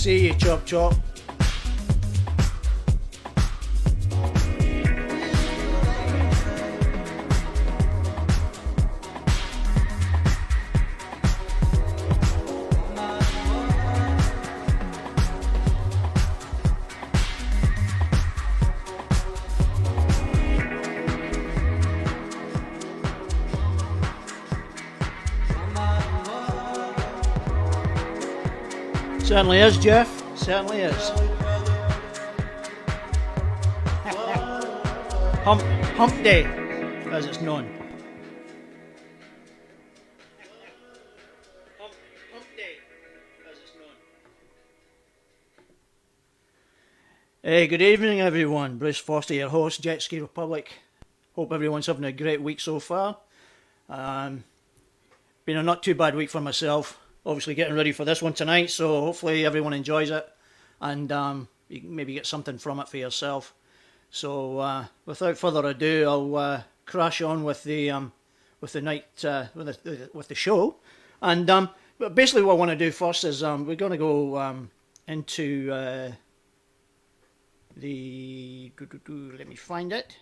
See you, chop chop. Certainly is, Jeff. Certainly is. Hump Day, as it's known. Hump Day, as it's known. Hey, good evening, everyone. Bruce Foster, your host, Jetski Republic. Hope everyone's having a great week so far. Been a not too bad week for myself. Obviously getting ready for this one tonight, so hopefully everyone enjoys it and you can maybe get something from it for yourself. So without further ado, I'll crash on with the night with the show. And but basically what I want to do first is we're going to go into let me find it.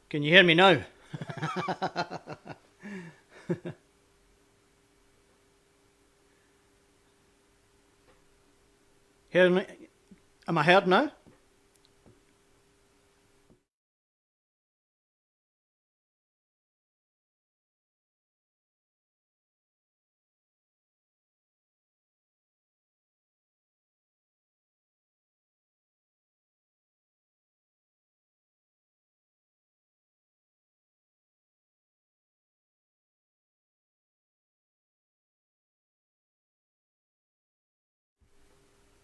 Can you hear me now? Hear me? Am I heard now?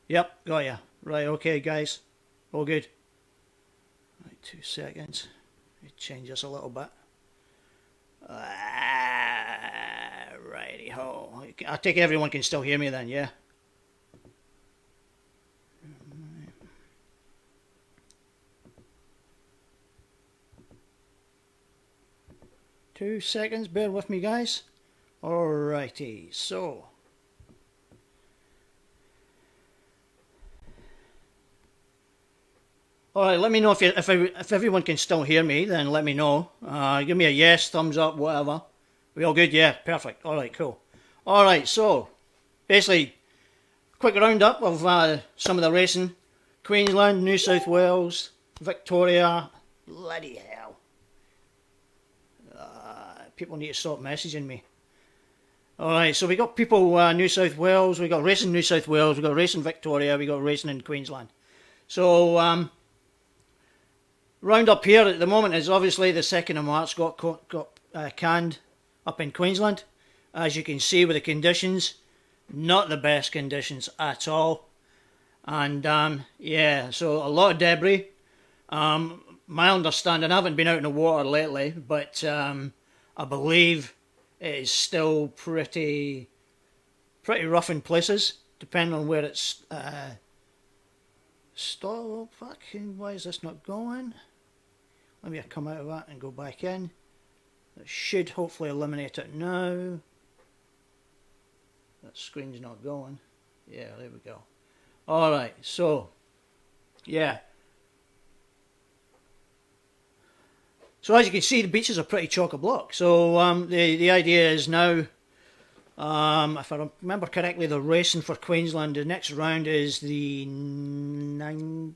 Yep, got ya. Right, okay, guys. All good. Right, 2 seconds. Let me change this a little bit. Righty ho. I take it everyone can still hear me then, yeah? 2 seconds, bear with me, guys. Alrighty, so. Alright, let me know if everyone can still hear me, then let me know. Give me a yes, thumbs up, whatever. We all good? Yeah, perfect. Alright, cool. Alright, so, basically, quick roundup of some of the racing. Queensland, New South Wales, Victoria, bloody hell. People need to stop messaging me. Alright, so we got people New South Wales, we got racing New South Wales, we got racing Victoria, we got racing in Queensland. So, roundup here at the moment is obviously the 2nd of March got canned up in Queensland. As you can see with the conditions, not the best conditions at all. And yeah, so a lot of debris. My understanding, I haven't been out in the water lately, but I believe it is still pretty rough in places, depending on where it's stop. Fucking, why is this not going? Let me come out of that and go back in. That should hopefully eliminate it now. That screen's not going. Yeah, there we go. Alright, so, yeah. So as you can see, the beaches are pretty chock-a-block. So the idea is now, if I remember correctly, the racing for Queensland, the next round is the 19th.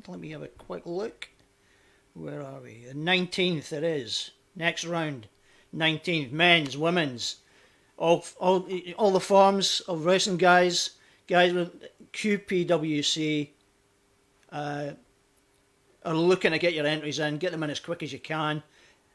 Let me have a quick look. Where are we? The 19th it is. Next round. 19th. Men's, women's. All the forms of racing guys with QPWC are looking to get your entries in, get them in as quick as you can.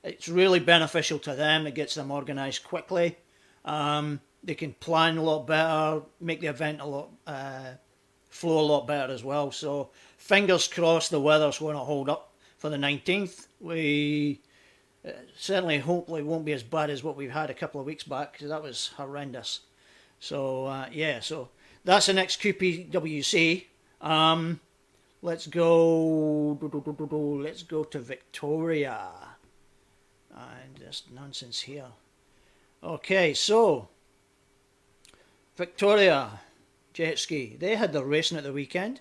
It's really beneficial to them. It gets them organised quickly. They can plan a lot better, make the event flow a lot better as well. So fingers crossed the weather's going to hold up for the 19th. We certainly hopefully won't be as bad as what we've had a couple of weeks back, because that was horrendous. So yeah, so that's the next QPWC. Let's go to Victoria. And there's nonsense here. Okay, so Victoria Jetski, they had their racing at the weekend.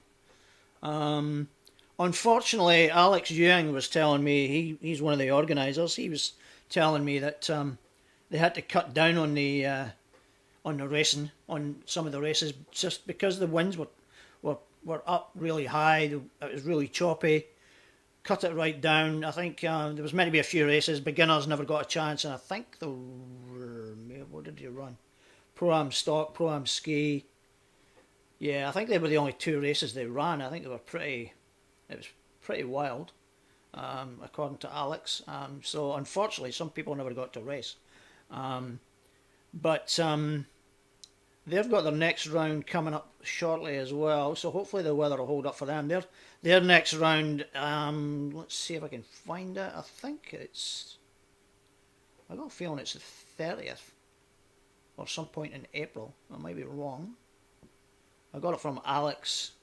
Unfortunately, Alex Ewing was telling me, he's one of the organisers, he was telling me that they had to cut down on the racing, on some of the races, just because the winds were up really high. It was really choppy. Cut it right down. I think there was meant to be a few races. Beginners never got a chance, and I think what did you run? Pro-Am Stock, Pro-Am Ski. Yeah, I think they were the only two races they ran. I think it was pretty wild, according to Alex. So unfortunately, some people never got to race. But they've got their next round coming up shortly as well, so hopefully the weather will hold up for them. Their next round, let's see if I can find it. I think I got a feeling it's the 30th, or some point in April. I might be wrong. I got it from Alex,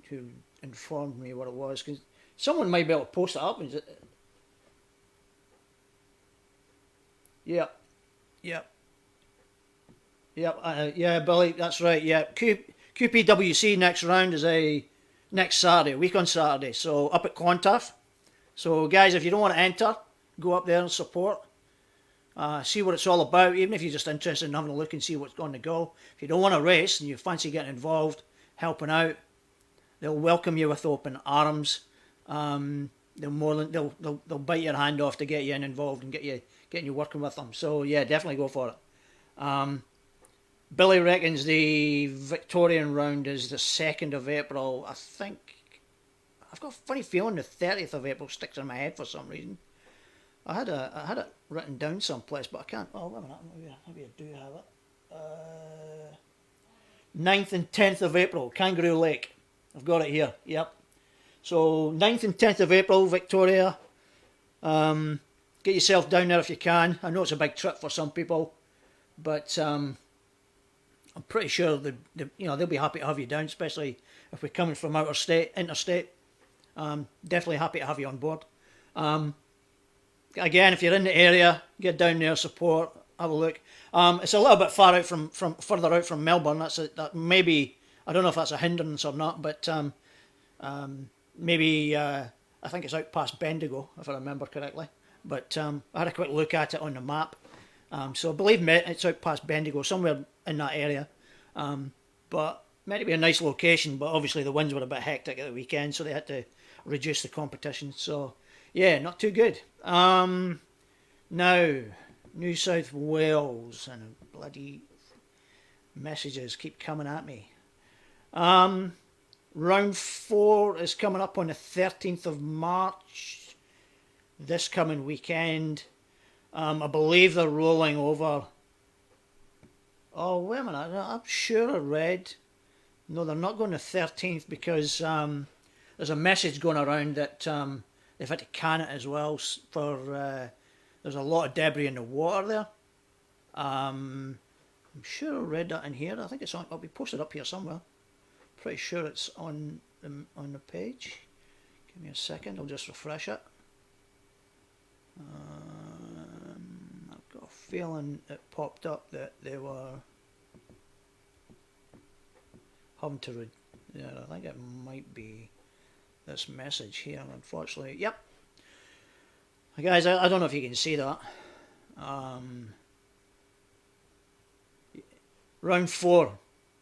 who informed me what it was, because someone might be able to post it up. Yeah, Billy, that's right. Yeah, QPWC next round is next Saturday, a week on Saturday. So up at Clontarf. So guys, if you don't want to enter, go up there and support. See what it's all about. Even if you're just interested in having a look and see what's going to go. If you don't want to race and you fancy getting involved, helping out, they'll welcome you with open arms. They'll bite your hand off to get you involved and getting you working with them. So yeah, definitely go for it. Billy reckons the Victorian round is the 2nd of April. I think I've got a funny feeling the 30th of April sticks in my head for some reason. I had it written down someplace, but I can't. Oh, wait a minute. Maybe I do have it. 9th and 10th of April, Kangaroo Lake. I've got it here. Yep. So 9th and 10th of April, Victoria. Get yourself down there if you can. I know it's a big trip for some people, but I'm pretty sure they'll be happy to have you down, especially if we're coming from interstate. Definitely happy to have you on board. Again, if you're in the area, get down there, support, have a look. It's a little bit further out from Melbourne. That maybe, I don't know if that's a hindrance or not, but maybe I think it's out past Bendigo, if I remember correctly. But I had a quick look at it on the map. So believe me, it's out past Bendigo, somewhere in that area. But meant to be a nice location, but obviously the winds were a bit hectic at the weekend, so they had to reduce the competition. So yeah, not too good. Now, New South Wales, and bloody messages keep coming at me. Round 4 is coming up on the 13th of March, this coming weekend. I believe they're rolling over. Oh, wait a minute, I'm sure I read. No, they're not going to 13th because there's a message going around that they've had to can it as well for there's a lot of debris in the water there. I'm sure I read that in here. I think it'll be posted up here somewhere. Pretty sure it's on the page. Give me a second, I'll just refresh it. I've got a feeling it popped up that they were having to I think it might be this message here, unfortunately. Yep. Guys, I don't know if you can see that. Round 4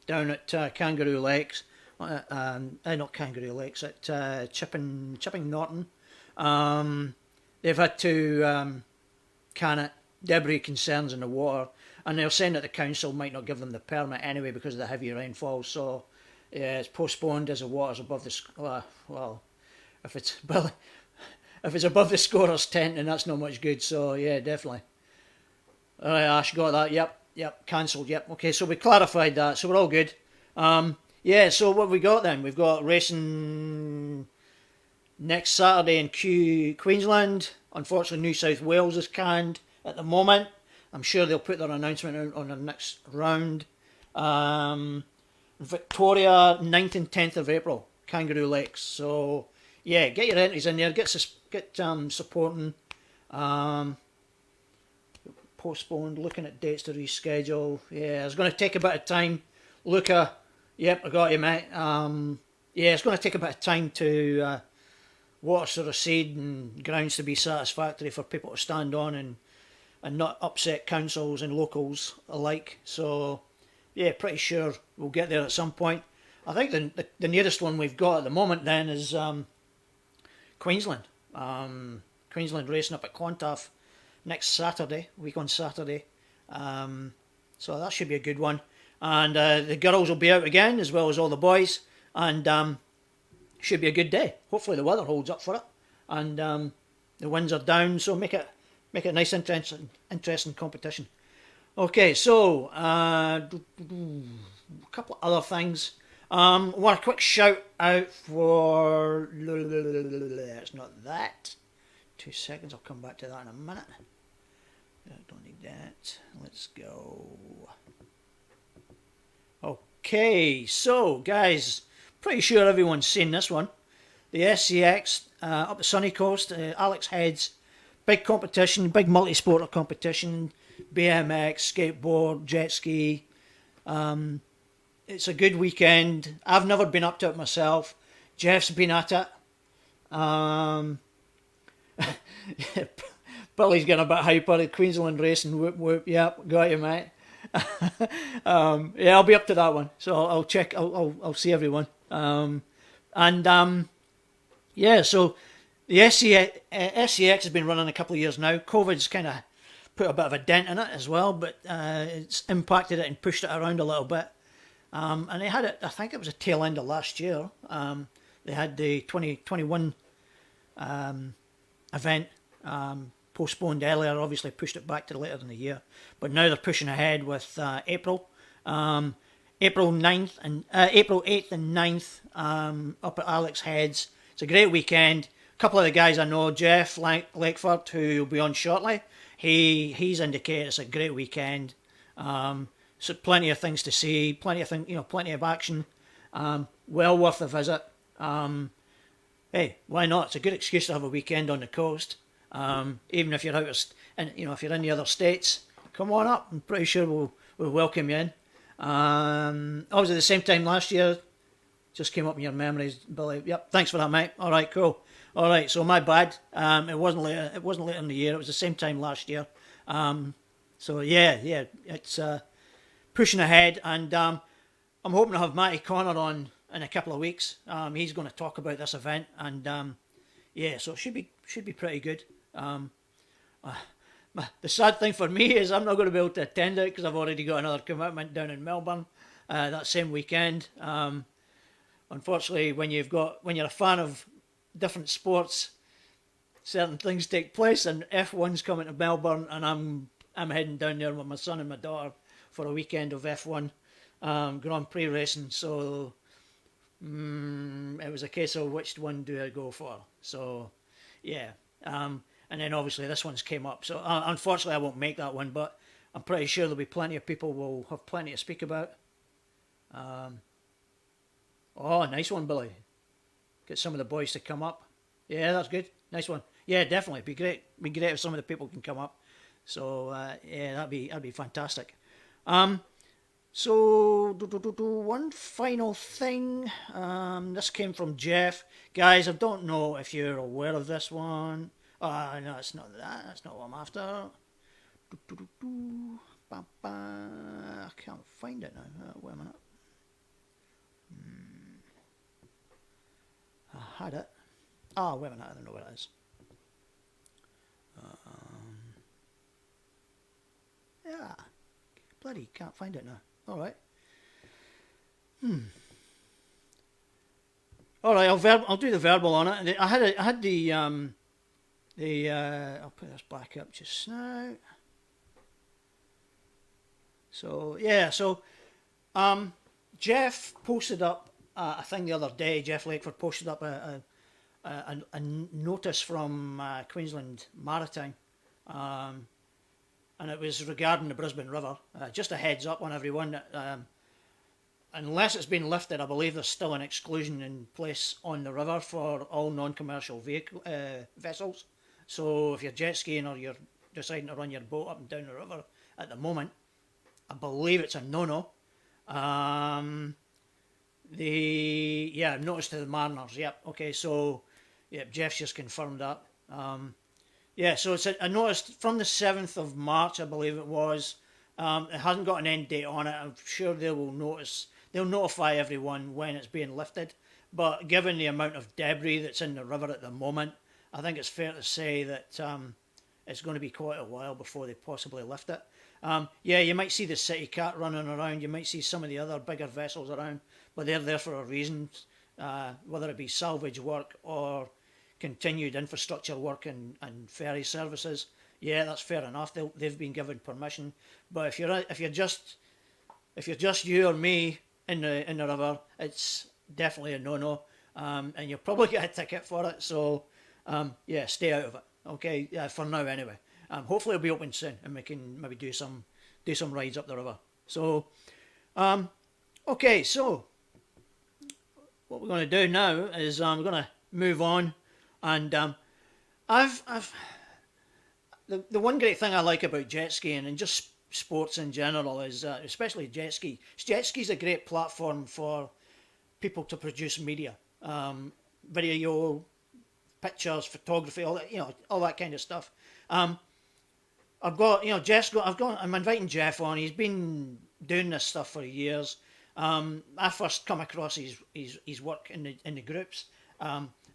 down at Kangaroo Lakes. Not Kangaroo Lakes, at Chipping Norton. They've had to can it, debris concerns in the water, and they're saying that the council might not give them the permit anyway because of the heavy rainfall. So yeah, it's postponed as the water's above the well, if it's above the scorer's tent, then that's not much good. So yeah, definitely. All right, Ash, got that. Yep, cancelled. Yep. Okay, so we clarified that, so we're all good. Yeah. So what have we got then? We've got racing next Saturday in Queensland. Unfortunately, New South Wales is canned at the moment. I'm sure they'll put their announcement out on the next round. Victoria, 9th and 10th of April, Kangaroo Lakes. So, yeah, get your entries in there. Get supporting. Postponed, looking at dates to reschedule. Yeah, it's going to take a bit of time. Luca, yep, I got you, mate. Yeah, it's going to take a bit of time to water sort of seed and grounds to be satisfactory for people to stand on and not upset councils and locals alike. So, yeah, pretty sure we'll get there at some point. I think the nearest one we've got at the moment then is Queensland. Queensland racing up at Clontarf next Saturday, week on Saturday. So that should be a good one. And the girls will be out again as well as all the boys. And should be a good day. Hopefully the weather holds up for it. And the winds are down, so make it a nice interesting competition. Okay, so a couple of other things. I want a quick shout out for... It's not that. 2 seconds, I'll come back to that in a minute. I don't need that. Let's go. Okay, so guys, pretty sure everyone's seen this one. The SCX up the sunny coast, Alex Heads, big competition, big multi-sporter competition, BMX, skateboard, jet ski. It's a good weekend. I've never been up to it myself. Jeff's been at it. Billy's getting a bit hyper. Queensland racing, whoop whoop. Yep, got you, mate. Yeah, I'll be up to that one. So I'll check. I'll see everyone. Yeah. So the SCX has been running a couple of years now. COVID's kind of put a bit of a dent in it as well, but it's impacted it and pushed it around a little bit. And they had it. I think it was a tail end of last year. They had the 2021 event. Postponed earlier, obviously pushed it back to later in the year, but now they're pushing ahead with April 9th and April 8th and 9th up at Alex Heads. It's a great weekend. A couple of the guys I know, Jeff Lakeford, who will be on shortly, he's indicated it's a great weekend. So plenty of things to see, plenty of action. Well worth a visit. Hey, why not? It's a good excuse to have a weekend on the coast. Even if you're out if you're in the other states, come on up. I'm pretty sure we'll welcome you in. Obviously, the same time last year, just came up in your memories, Billy. Yep, thanks for that, mate. All right, cool. All right, so my bad. It wasn't later. It wasn't later in the year. It was the same time last year. So yeah, it's pushing ahead, and I'm hoping to have Matty Connor on in a couple of weeks. He's going to talk about this event, and yeah, so it should be pretty good. The sad thing for me is I'm not going to be able to attend it because I've already got another commitment down in Melbourne that same weekend. Unfortunately, when you're a fan of different sports, certain things take place, and F1's coming to Melbourne, and I'm heading down there with my son and my daughter for a weekend of F1 Grand Prix racing. So it was a case of which one do I go for. So yeah. And then obviously this one's came up. So unfortunately I won't make that one, but I'm pretty sure there'll be plenty of people will have plenty to speak about. Oh, nice one, Billy. Get some of the boys to come up. Yeah, that's good. Nice one. Yeah, definitely. Be great if some of the people can come up. So yeah, that'd be fantastic. So one final thing. This came from Jeff. Guys, I don't know if you're aware of this one. No, it's not that. That's not what I'm after. I can't find it now. Wait a minute. I had it. Oh, wait a minute. I don't know where it is. Yeah. Bloody can't find it now. All right. All right. I'll do the verbal on it. I had the I'll put this back up just now. So yeah. So Jeff posted up a thing the other day. Jeff Lakeford posted up a notice from Queensland Maritime. And it was regarding the Brisbane River. Just a heads up on everyone. Unless it's been lifted, I believe there's still an exclusion in place on the river for all non-commercial vessels. So if you're jet skiing or you're deciding to run your boat up and down the river at the moment, I believe it's a no-no. Notice to the mariners. Yep. Okay. So, Jeff's just confirmed that. So it's a notice from the 7th of March, I believe it was. It hasn't got an end date on it. I'm sure they'll notify everyone when it's being lifted. But given the amount of debris that's in the river at the moment, I think it's fair to say that it's going to be quite a while before they possibly lift it. You might see the City Cat running around. You might see some of the other bigger vessels around, but they're there for a reason, whether it be salvage work or continued infrastructure work and ferry services. Yeah, that's fair enough. They've been given permission. But if you're just you or me in the river, it's definitely a no-no. And you'll probably get a ticket for it. So stay out of it. Okay, for now anyway. Hopefully it'll be open soon and we can maybe do some rides up the river. So okay, so what we're going to do now is we're going to move on. And the one great thing I like about jet skiing and just sports in general is especially jet ski. Jet ski is a great platform for people to produce media, video, pictures, photography, all that, all that kind of stuff. I'm inviting Jeff on. He's been doing this stuff for years. I first come across his work in the groups.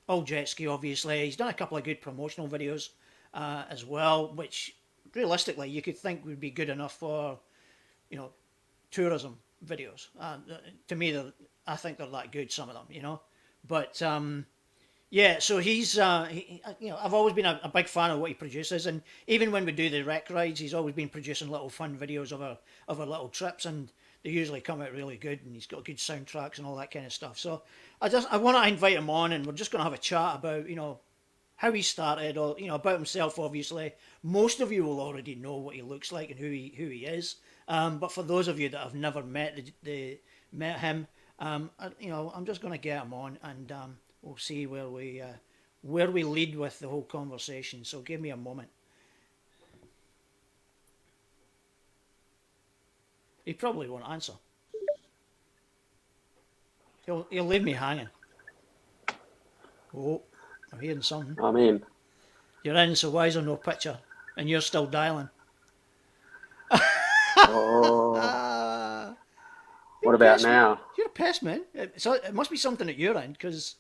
All jet ski, obviously. He's done a couple of good promotional videos as well, which realistically you could think would be good enough for, tourism videos. To me, I think they're that good, some of them, But so he's, I've always been a big fan of what he produces, and even when we do the rec rides, he's always been producing little fun videos of our little trips, and they usually come out really good, and he's got good soundtracks and all that kind of stuff. So I want to invite him on, and we're just going to have a chat about, how he started, or, about himself, obviously. Most of you will already know what he looks like and who he is. But for those of you that have never met him, I'm just going to get him on, and we'll see where we lead with the whole conversation. So give me a moment. He probably won't answer. He'll leave me hanging. Oh, I'm hearing something. I'm in. You're in, so why is there no picture? And you're still dialing. Oh. What about now? You're a pest, man. It must be something at your end, because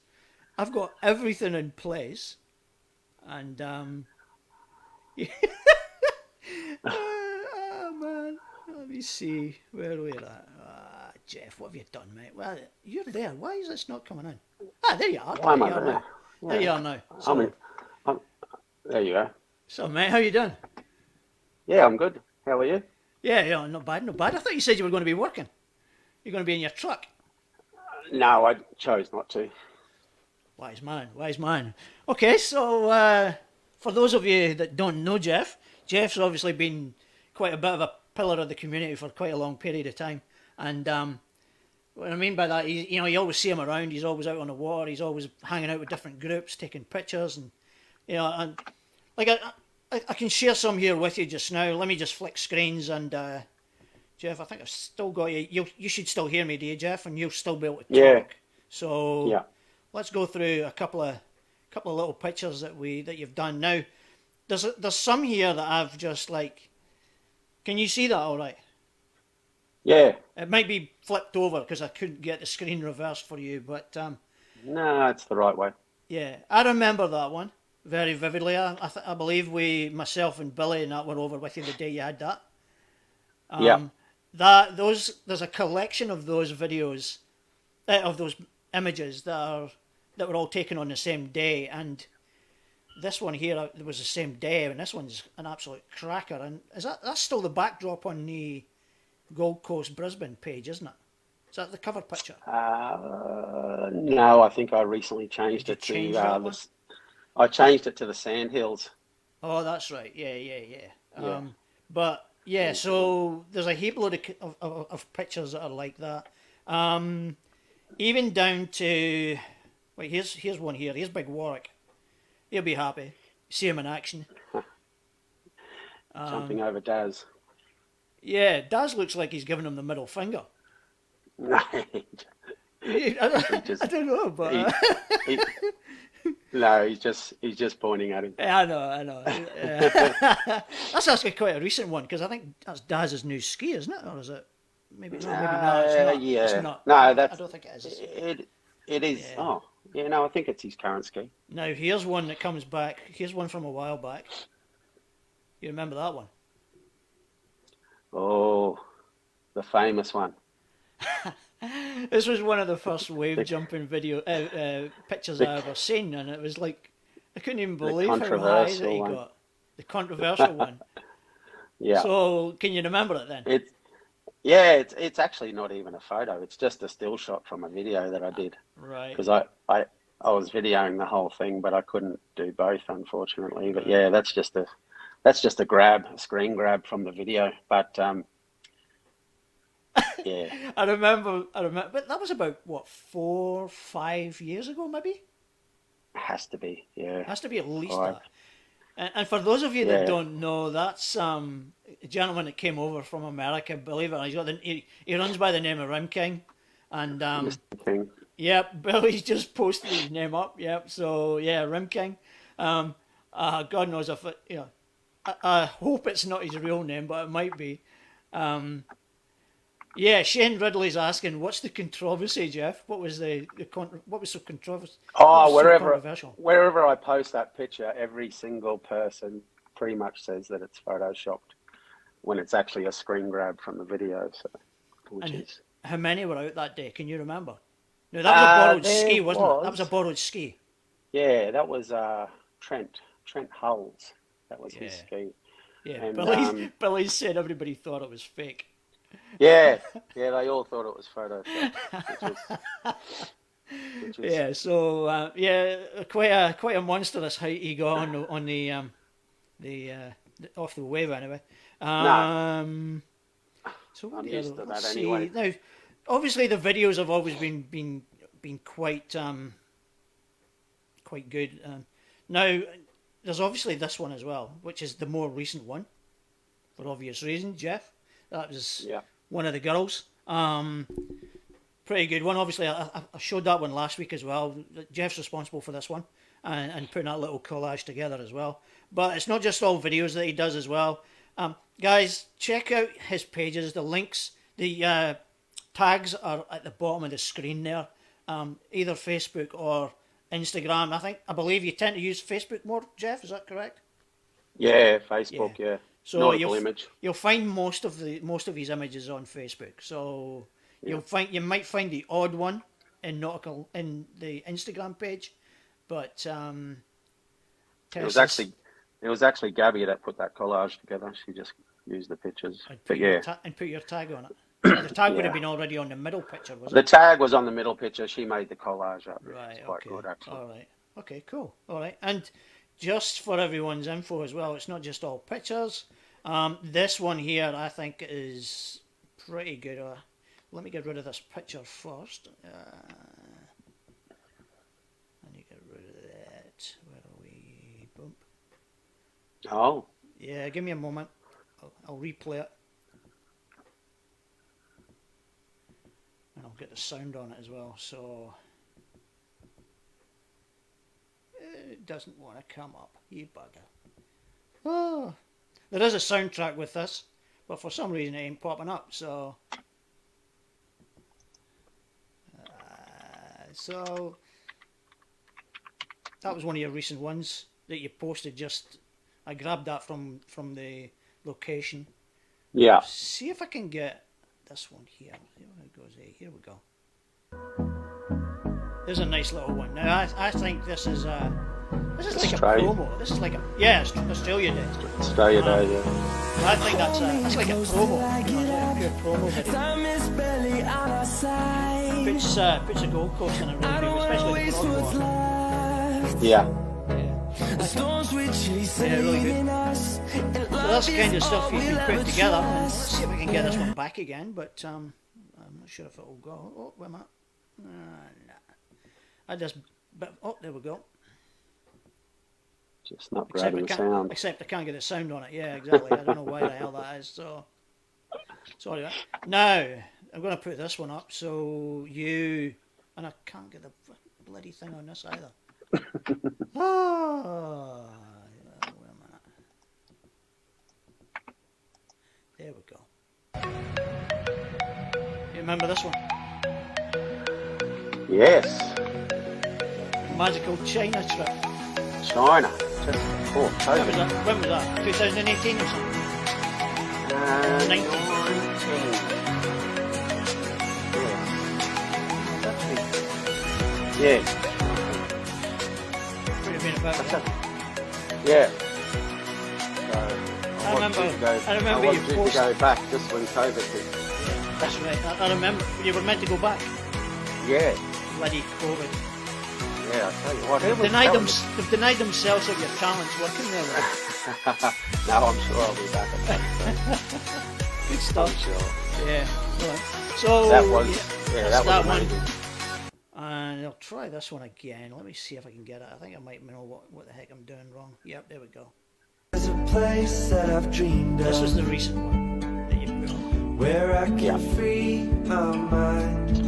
I've got everything in place. And, oh, man. Let me see where we're at. Jeff, what have you done, mate? Well, you're there. Why is this not coming in? There you are. Why am I there? There you are now. So, there you go. So, mate, how you doing? Yeah, I'm good. How are you? Yeah, not bad, not bad. I thought you said you were going to be working. You're going to be in your truck. No, I chose not to. Wise man. Okay, so for those of you that don't know Jeff's obviously been quite a bit of a pillar of the community for quite a long period of time. And what I mean by that, you always see him around. He's always out on the water. He's always hanging out with different groups, taking pictures, and and like I can share some here with you just now. Let me just flick screens, and Jeff, I think I've still got you. You should still hear me, do you, Jeff? And you'll still be able to talk. Yeah. So yeah. Let's go through a couple of couple of little pictures that you've done. Now, there's some here that I've just like. Can you see that all right? Yeah. It might be flipped over because I couldn't get the screen reversed for you, but No, it's the right way. yeah, I remember that one very vividly. I believe myself and Billy and that were over with you the day you had that. Yeah. There's a collection of those videos, of those images that were all taken on the same day, and this one here was the same day, and this one's an absolute cracker. And that's still the backdrop on the Gold Coast Brisbane page, isn't it? Is that the cover picture? No, I think I recently changed Did you it to change that one? I changed it to the Sandhills. Oh, that's right. Yeah. Yeah, But yeah, recently. so there's a heap load of pictures that are like that. Um, Even down to, wait, here's one here. Here's Big Warwick. He'll be happy. See him in action. Jumping over Daz. Yeah, Daz looks like he's giving him the middle finger. No, he I just don't know, but he, he no, he's just pointing at him. yeah, I know. That's actually quite a recent one because I think that's Daz's new ski, isn't it? Or is it? Maybe no, maybe not. It's not. It's Yeah. not. No, I that's don't think it is. it is. Yeah. Oh, yeah. No, I think it's his current ski. Now here's one that comes back. Here's one from a while back. You remember that one? Oh, the famous one. This was one of the first wave The, jumping pictures the I ever seen, and it was like I couldn't even the believe how high that controversial he one. got. The controversial one. Yeah. So can you remember it then? It's yeah. It's actually not even a photo. It's just a still shot from a video that I did Right, because I was videoing the whole thing, but I couldn't do both, unfortunately. But right. yeah, that's just a grab, a screen grab from the video. But yeah, I remember, but that was about what 4, 5 years ago, maybe. it has to be. Yeah, Has to be at least five. that. And for those of you that Yeah, don't know, that's a gentleman that came over from America. Believe it or not, he runs by the name of Rim King, and Mr. King. yep, Billy's just posted his name up. Yep, so yeah, Rim King. God knows if it, I hope it's not his real name, but it might be. Um, yeah, Shane Ridley's asking, what's the controversy, Jeff? What was so controversial? What was Oh, so controversial? wherever I post that picture, every single person pretty much says that it's photoshopped when it's actually a screen grab from the video. So, which And is how many were out that day? Can you remember? No, that was a borrowed there ski, wasn't it? That was a was borrowed ski. yeah, that was Trent Hulls. That was his Yeah, ski, yeah. and Billy said everybody thought it was fake. yeah, yeah, they all thought it was photoshopped, which was which was Yeah, so yeah, quite a monstrous height he got on the off the wave anyway. no, Um, so what I'm the other? used to Let's that see. anyway. Now, obviously the videos have always been quite good. Now, there's obviously this one as well, which is the more recent one for obvious reasons. Jeff, that was Yeah, one of the girls. Pretty good one. Obviously, I showed that one last week as well. Jeff's responsible for this one and putting that little collage together as well. But it's not just all videos that he does as well. Guys, check out his pages. The links, the tags are at the bottom of the screen there. Either Facebook or Instagram. I believe you tend to use Facebook more, Jeff. Is that correct? yeah, Yeah. Facebook, yeah, So nautical image. you'll find most of his images on Facebook. So Yeah, you might find the odd one in nautical in the Instagram page, but it was Tessa's actually it was actually Gabby that put that collage together. She just used the pictures, but yeah, and put your tag on it. The tag would have yeah. been already on the middle picture, was it? The tag was on the middle picture. She made the collage up. Yeah, it's Right. quite Okay. good actually. All right. Okay. Cool. All right. And just for everyone's info as well, it's not just all pictures. This one here, I think, is pretty good. Let me get rid of this picture first. Let me get rid of that. Where are we? Boom. Oh, Yeah. Give me a moment. I'll replay it, and I'll get the sound on it as well. So. It doesn't want to come up. You bugger. Oh, there is a soundtrack with this, but for some reason it ain't popping up. So, so that was one of your recent ones that you posted. Just I grabbed that from the location. Yeah. See if I can get this one here. Here it goes. Here we go. There's a nice little one. Now I think this is like Australia. a promo. This is like Australia Day. Australia Day, yeah. I think that's like a promo. You know, like a pure promo video. Puts a Gold Coast in a really big, especially the Broadwater. Yeah. Yeah, really good. So that's the kind of stuff you can put together. And let's see if we can get this one back again, but I'm not sure if it will go. Oh, wait a minute. Nah. There we go. Just not grabbing the sound. Except I can't get the sound on it. Yeah, exactly. I don't know why the hell that is. So, sorry. Now, I'm going to put this one up. So and I can't get the bloody thing on this either. Oh, wait a minute. There we go. You remember this one? Yes. Magical China trip. China. Just before COVID. When was that? 2018 or something? 19. Yeah. Would have been about that. Yeah. I remember I you wanted to posted. go back just when COVID hit. Yeah, that's right. I remember you were meant to go back. Yeah. Bloody COVID. Yeah, I tell you what. They've denied themselves of your talents working there. No, I'm sure I'll be back at that. Good stuff. I'm sure. Yeah. Right. So That was that one. Amazing. And I'll try this one again. Let me see if I can get it. I think I might know what the heck I'm doing wrong. Yep, there we go. There's a place that I've dreamed of. This was the recent one that you put on. Where I can free my mind.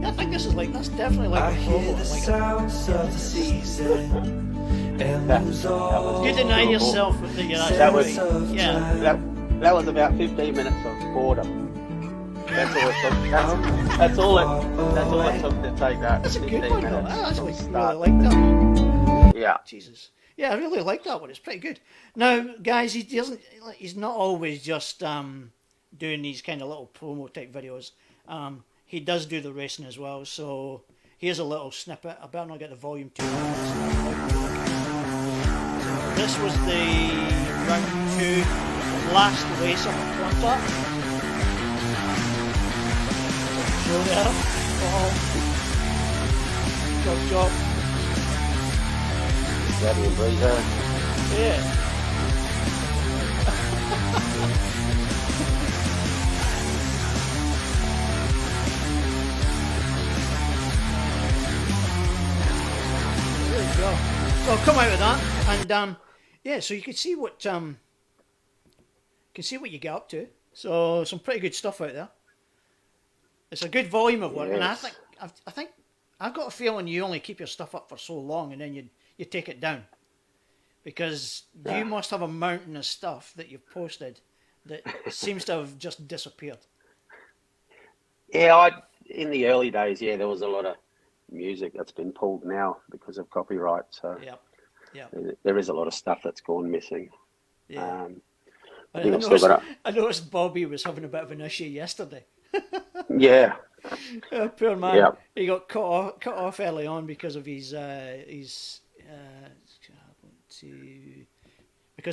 I think that's definitely like I a hear promo. the Like sounds of the season and lose all. you deny yourself that you're actually That was- yeah. That was about 15 minutes of boredom. That's all it took. That's all it took to take that. That's a 15 good one though. minutes I actually to really start. like that. Yeah. Jesus. Yeah, I really like that one. It's pretty good. Now, guys, he's not always just doing these kind of little promo type videos. He does do the racing as well. So here's a little snippet. I better not get the volume too loud. This was the round 2 last race on the contract. So there. Oh. Good job. Daddy and Breezer. Yeah. There you go. So I'll come out with that, and yeah, so you can see what you get up to. So some pretty good stuff out there. It's a good volume of work, and I think I've got a feeling you only keep your stuff up for so long, and then you take it down, because you must have a mountain of stuff that you've posted that seems to have just disappeared. Yeah, in the early days, there was a lot of music that's been pulled now because of copyright. So Yeah. there is a lot of stuff that's gone missing. Yeah. I think I've still got I noticed Bobby was having a bit of an issue yesterday. Yeah. Oh, poor man. Yeah. He got cut off early on because of because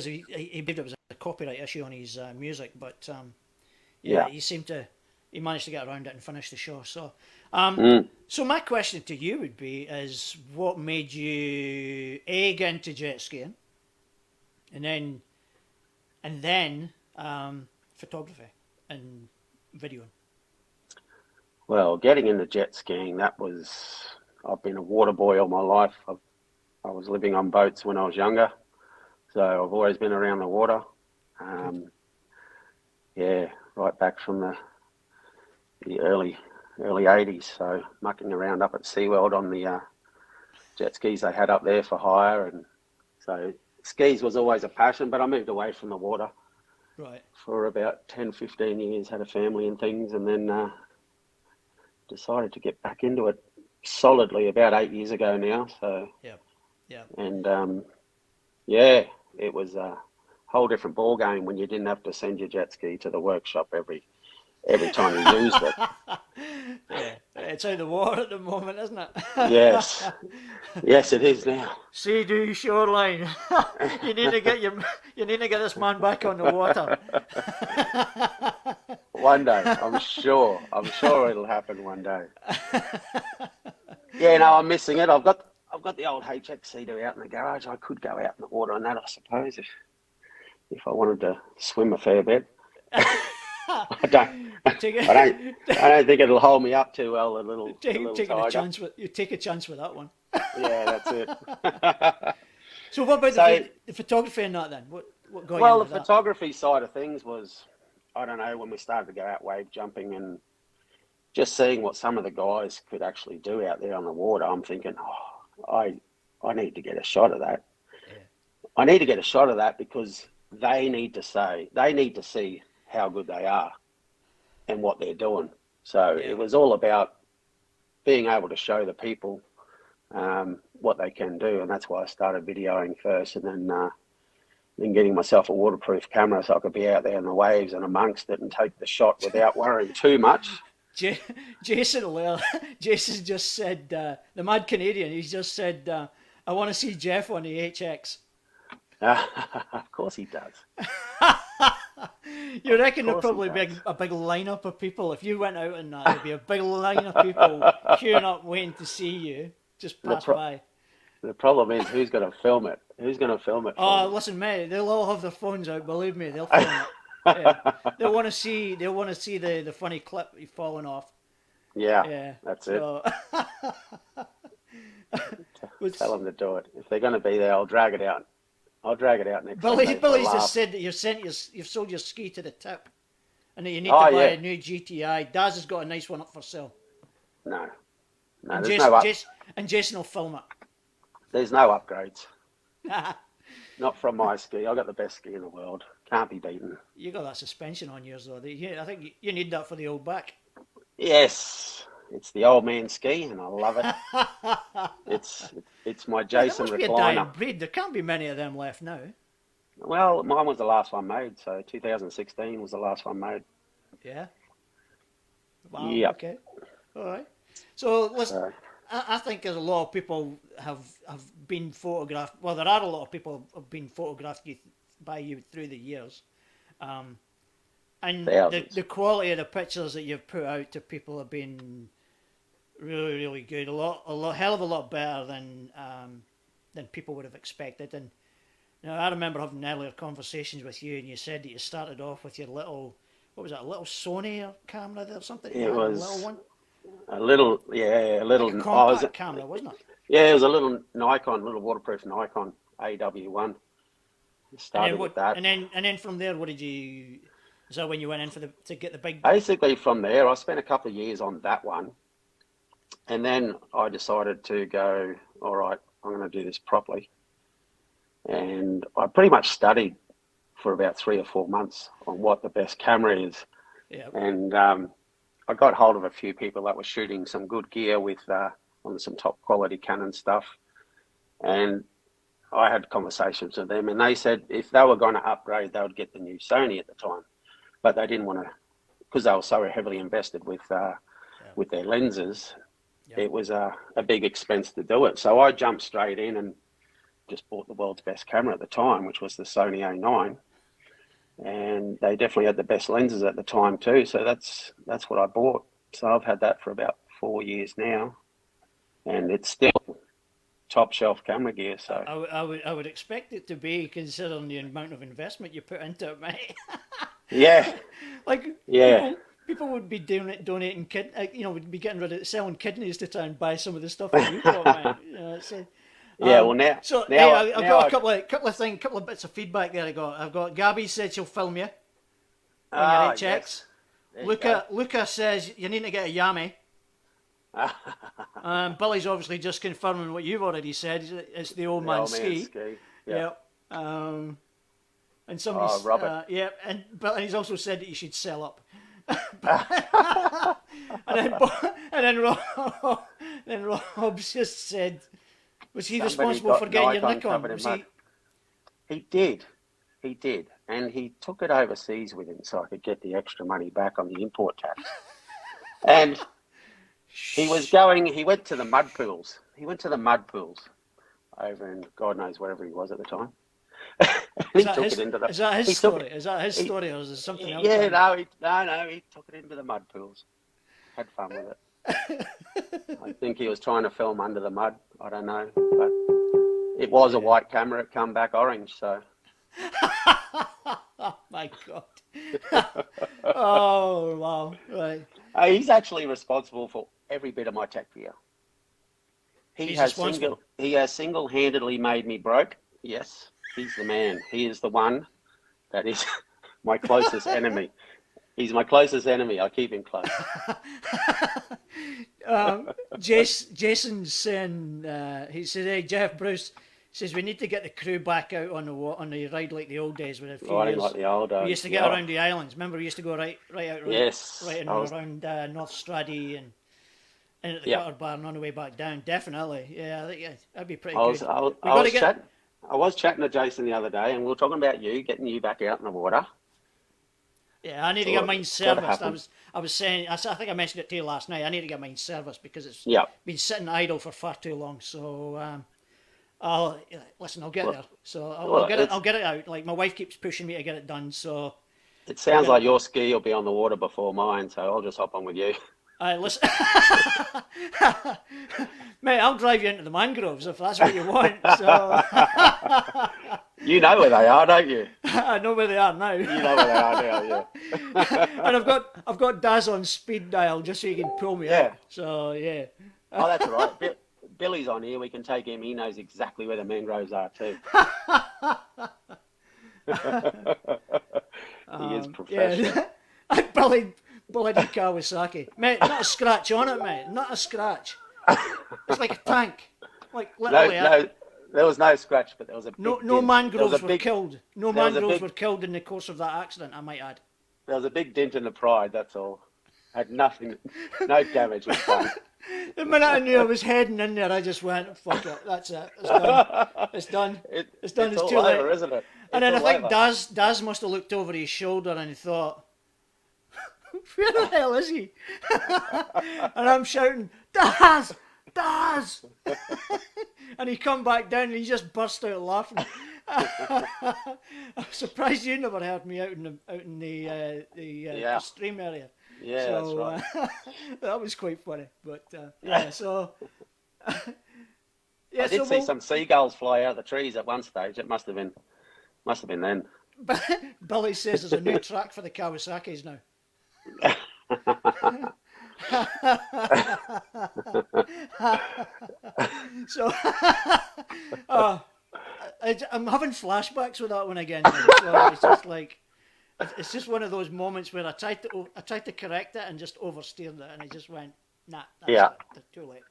he believed it was a copyright issue on his music, but he managed to get around it and finish the show. So so my question to you would be is what made you get into jet skiing and then photography and videoing? Well, getting into jet skiing, I've been a water boy all my life. I was living on boats when I was younger, so I've always been around the water. Right back from the early 80s, so mucking around up at SeaWorld on the jet skis they had up there for hire, and so skis was always a passion. But I moved away from the water Right. for about 10, 15 years, had a family and things, and then decided to get back into it solidly about 8 years ago now. So, Yeah. Yeah. and yeah, it was a whole different ball game when you didn't have to send your jet ski to the workshop every time you used it. Yeah. It's out of the water at the moment, isn't it? Yes, yes, it is now. Sea-Doo shoreline. You need to get this man back on the water. One day, I'm sure it'll happen one day. Yeah, no, I'm missing it. I've got the old HX Sea-Doo out in the garage. I could go out in the water on that, I suppose, if I wanted to swim a fair bit. I don't think it'll hold me up too well. Taking a chance with you take a chance with that one. Yeah, that's it. So what about the photography and that then? What got you Well, into the photography side of things was, I don't know, when we started to go out wave jumping and just seeing what some of the guys could actually do out there on the water, I'm thinking, I need to get a shot of that. Yeah. I need to get a shot of that because they need to see how good they are and what they're doing. So it was all about being able to show the people what they can do, and that's why I started videoing first, and then getting myself a waterproof camera so I could be out there in the waves and amongst it and take the shot without worrying too much. Jason just said, the mad Canadian, he's just said, I want to see Jeff on the HX. Of course he does. You reckon there'd probably be a big lineup of people if you went out and there'd be a big line of people queuing up waiting to see you just pass by. The problem is who's going to film it? Who's going to film it? Listen, mate, they'll all have their phones out. Believe me, they'll film it. Yeah. They'll want to see the funny clip you falling off. Yeah, that's it. Tell them to do it. If they're going to be there, I'll drag it out. Next Sunday. Billy's just said that you've sold your ski to the tip, and that you need to buy a new GTI. Daz has got a nice one up for sale. No, and Jason will film it. There's no upgrades. Not from my ski. I got the best ski in the world. Can't be beaten. You got that suspension on yours though. I think you need that for the old back. Yes, it's the old man ski, and I love it. It's my Jason recliner. There must be a dying breed. There can't be many of them left now. Well, mine was the last one made, so 2016 was the last one made. Yeah. Wow. Yep. Okay. All right. So listen, I think there's a lot of people have been photographed. Well, there are a lot of people who have been photographed by you through the years, and the quality of the pictures that you've put out to people have been really, really good. Hell of a lot better than people would have expected. And I remember having earlier conversations with you, and you said that you started off with your little, what was it, a little Sony camera or something? It was a little one. A little like a compact camera, wasn't it? Yeah, it was a little little waterproof Nikon AW1. Started with that, and then from there, what did you? Is that when you went in to get the big? Basically, from there, I spent a couple of years on that one, and then I decided to go. All right, I'm going to do this properly, and I pretty much studied for about 3 or 4 months on what the best camera is. Yeah. And I got hold of a few people that were shooting some good gear with on some top quality Canon stuff, and I had conversations with them, and they said if they were going to upgrade, they would get the new Sony at the time, but they didn't want to because they were so heavily invested with their lenses. Yep. It was a big expense to do it, so I jumped straight in and just bought the world's best camera at the time, which was the Sony A9, and they definitely had the best lenses at the time too. So that's what I bought. So I've had that for about 4 years now, and it's still top shelf camera gear. So I would expect it to be, considering the amount of investment you put into it, mate. Yeah. People would be donating would be getting rid of selling kidneys to try and buy some of the stuff that you've got, mate. Well, now. So now, I've got a couple of bits of feedback there. I've got Gabby said she'll film you on your HX. Yes. Luca says you need to get a Yami. Billy's obviously just confirming what you've already said. It's the old The man old man ski. ski. Yeah. Yep. And Oh, somebody's Robert. yeah, but he's also said that you should sell up. And then and then then Rob's just said, was he Somebody responsible got for getting your Nikon nick on? covered in Was mud. he? He did. He did. And he took it overseas with him so I could get the extra money back on the import tax. And he went to the mud pools. He went to the mud pools over in God knows wherever he was at the time. He took it into the. Is that his He took story? it. Is that his story, or is there something else? Yeah, behind it? no, he took it into the mud pools. Had fun with it. I think he was trying to film under the mud. I don't know, but it was a white camera. It come back orange, so. Oh my God. Oh wow! Right. He's actually responsible for every bit of my tech gear. He has single-handedly made me broke. Yes, he's the man. He is the one that is my closest enemy. He's my closest enemy. I keep him close. Jason's saying, he said, "Hey Jeff, Bruce says we need to get the crew back out on the ride like the old days with a few Riding years. like the old days. We used to get around the islands. Remember, we used to go right out, Yes, right in around North Straddy and at the Cutter Bar and on the way back down. Definitely, yeah, I think that'd be pretty good. I was chatting to Jason the other day, and we were talking about getting you back out in the water. Yeah, I need to get mine serviced. I was saying, I think I mentioned it to you last night. I need to get mine serviced because it's been sitting idle for far too long. So I'll get there. So I'll get it out. Like my wife keeps pushing me to get it done. So it sounds like your ski will be on the water before mine, so I'll just hop on with you. Listen, mate, I'll drive you into the mangroves if that's what you want. So you know where they are, don't you? I know where they are now. You know where they are now, yeah. And I've got Daz on speed dial just so you can pull me out. So yeah. Oh, that's all right. Billy's on here. We can take him. He knows exactly where the mangroves are too. He is professional. Yeah. Billy Kawasaki. Mate, not a scratch on it, mate. Not a scratch. It's like a tank. Like literally. No, there was no scratch, but there was a big no mangroves were killed. No mangroves were big, killed in the course of that accident, I might add. There was a big dent in the Pride, that's all. Had nothing, no damage was done. The minute I knew I was heading in there, I just went, fuck it, that's it. It's done. It's done. It's done. It's too over, late. Isn't it? And then I think Daz must have looked over his shoulder and he thought, where the hell is he? And I'm shouting, Daz! Daz! And he come back down and he just burst out laughing. I'm surprised you never heard me out in the stream area. Yeah, so, that's right. That was quite funny. But so I did see some seagulls fly out of the trees at one stage. It must have been then. Billy says there's a new track for the Kawasaki's now. So I'm having flashbacks with that one again. So it's just like it's just one of those moments where I tried to correct it and just oversteered it, and I just went, nah, that's too late.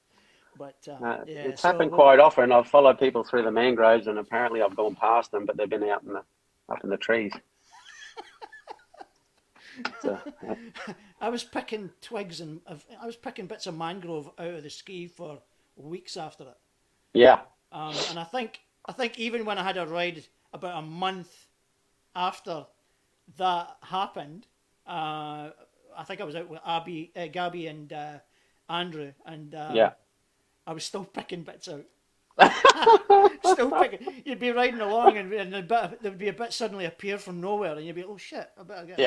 But it's happened quite often. I've followed people through the mangroves, and apparently I've gone past them, but they've been out up in the trees. So, I was picking twigs and I was picking bits of mangrove out of the ski for weeks after it. Yeah. And I think even when I had a ride about a month after that happened, I think I was out with Gabby and Andrew, and I was still picking bits out. Still picking. You'd be riding along, and there would be a bit suddenly appear from nowhere, and you'd be, oh shit, I better get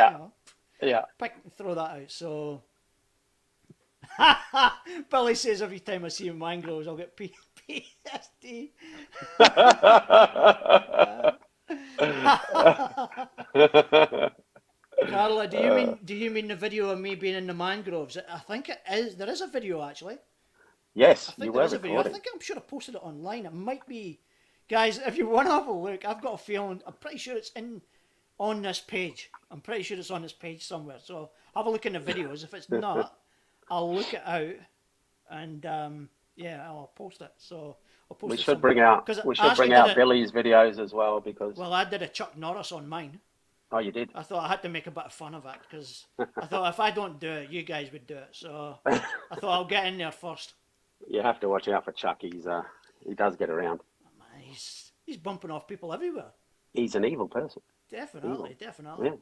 throw that out. So Billy says every time I see mangroves, I'll get PSD. Carla, do you mean the video of me being in the mangroves? I think it is. There is a video actually. Yes, you were recording. I'm sure I posted it online. It might be, guys. If you want to have a look, I've got a feeling. I'm pretty sure it's on this page. I'm pretty sure it's on this page somewhere. So have a look in the videos. If it's not, I'll look it out and yeah, I'll post it. So I'll post We it should somewhere. bring out Because we I should actually bring did out it. Billy's videos as well because Well, I did a Chuck Norris on mine. oh, you did. I thought I had to make a bit of fun of it because I thought if I don't do it, you guys would do it. So I thought I'll get in there first. You have to watch out for Chuck. He does get around. Man, he's bumping off people everywhere. He's an evil person. Definitely, definitely. Yeah.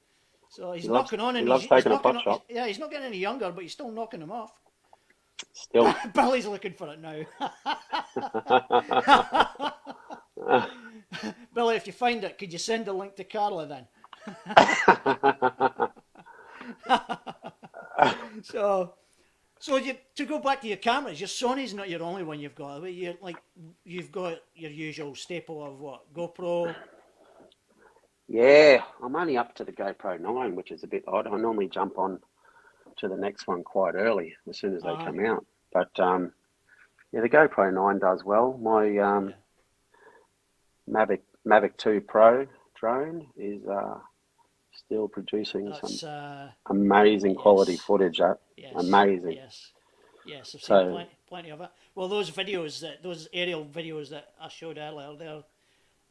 So he's He loves- knocking on, and he loves he's taking a knocking pot on. shot. Yeah, he's not getting any younger, but he's still knocking them off. Still. Billy's looking for it now. Billy, if you find it, could you send a link to Carla then? So to go back to your cameras, your Sony's not your only one you've got. You've got your usual staple of what, GoPro. Yeah, I'm only up to the GoPro 9, which is a bit odd. I normally jump on to the next one quite early as soon as they come out. But yeah, the GoPro 9 does well. My Mavic 2 Pro drone is still producing some amazing quality footage. Amazing. Yes, I've seen plenty of it. Well, those aerial videos that I showed earlier,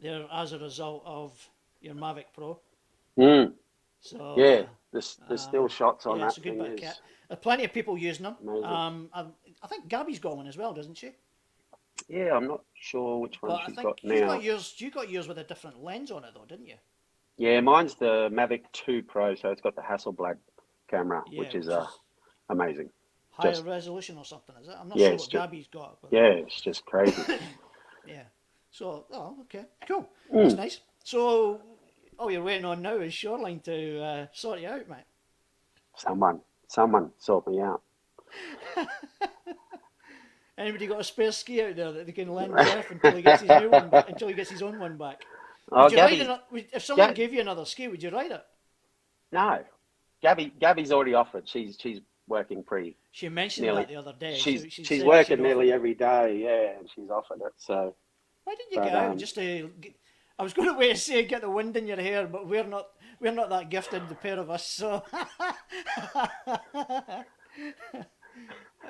they're as a result of your Mavic Pro. So yeah, there's still shots on that. It's a good bit of kit. There's plenty of people using them. Amazing. I think Gabby's got one as well, doesn't she? Yeah, I'm not sure which one she's got now. You got yours with a different lens on it though, didn't you? Yeah, mine's the Mavic 2 Pro, so it's got the Hasselblad camera, which is amazing. Higher resolution or something, is it? I'm not sure what Gabby's got. But... Yeah, it's just crazy. Yeah. So, okay, cool. That's nice. So, all you're waiting on now is Shoreline to sort you out, mate. Someone sort me out. Anybody got a spare ski out there that they can lend off until he gets his new one, until he gets his own one back? If someone gave you another ski, would you ride it? No, Gabby's already offered. She's working pretty. She mentioned that the other day. She's working nearly every day. Yeah, and she's offered it. So why didn't you get out just to? I was going to wait and say get the wind in your hair, but we're not that gifted, the pair of us. So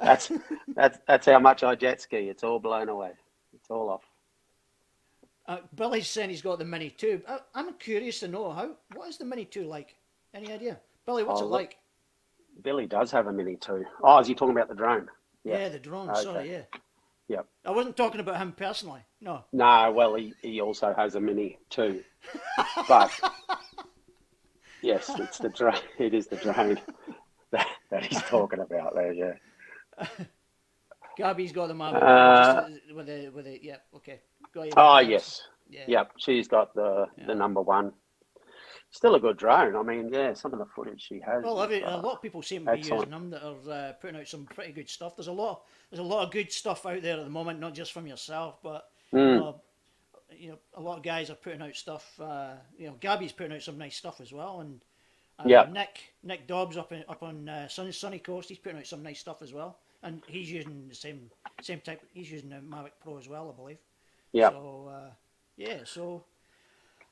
that's how much I jet ski. It's all blown away. It's all off. Billy's saying he's got the Mini 2. I'm curious to know what is the Mini 2 like? Any idea? Billy, what's it like? Billy does have a Mini 2. Oh, is he talking about the drone? Yeah, the drone. Okay. Sorry, yeah. Yep. I wasn't talking about him personally. No. No, well, he also has a Mini 2. But yes, it's the drone. It is the drone that he's talking about there. Yeah. Gabby's got the Mavic with a yeah. Okay. Oh yes. Yeah. Yep. She's got the number one. Still a good drone. I mean, yeah, some of the footage she has. Well, a lot of people seem to be using them that are putting out some pretty good stuff. There's a lot of good stuff out there at the moment, not just from yourself, but a lot of guys are putting out stuff. Gabby's putting out some nice stuff as well, and Nick Dobbs up on Sunny Coast, he's putting out some nice stuff as well, and he's using the same type. He's using the Mavic Pro as well, I believe. Yeah. So.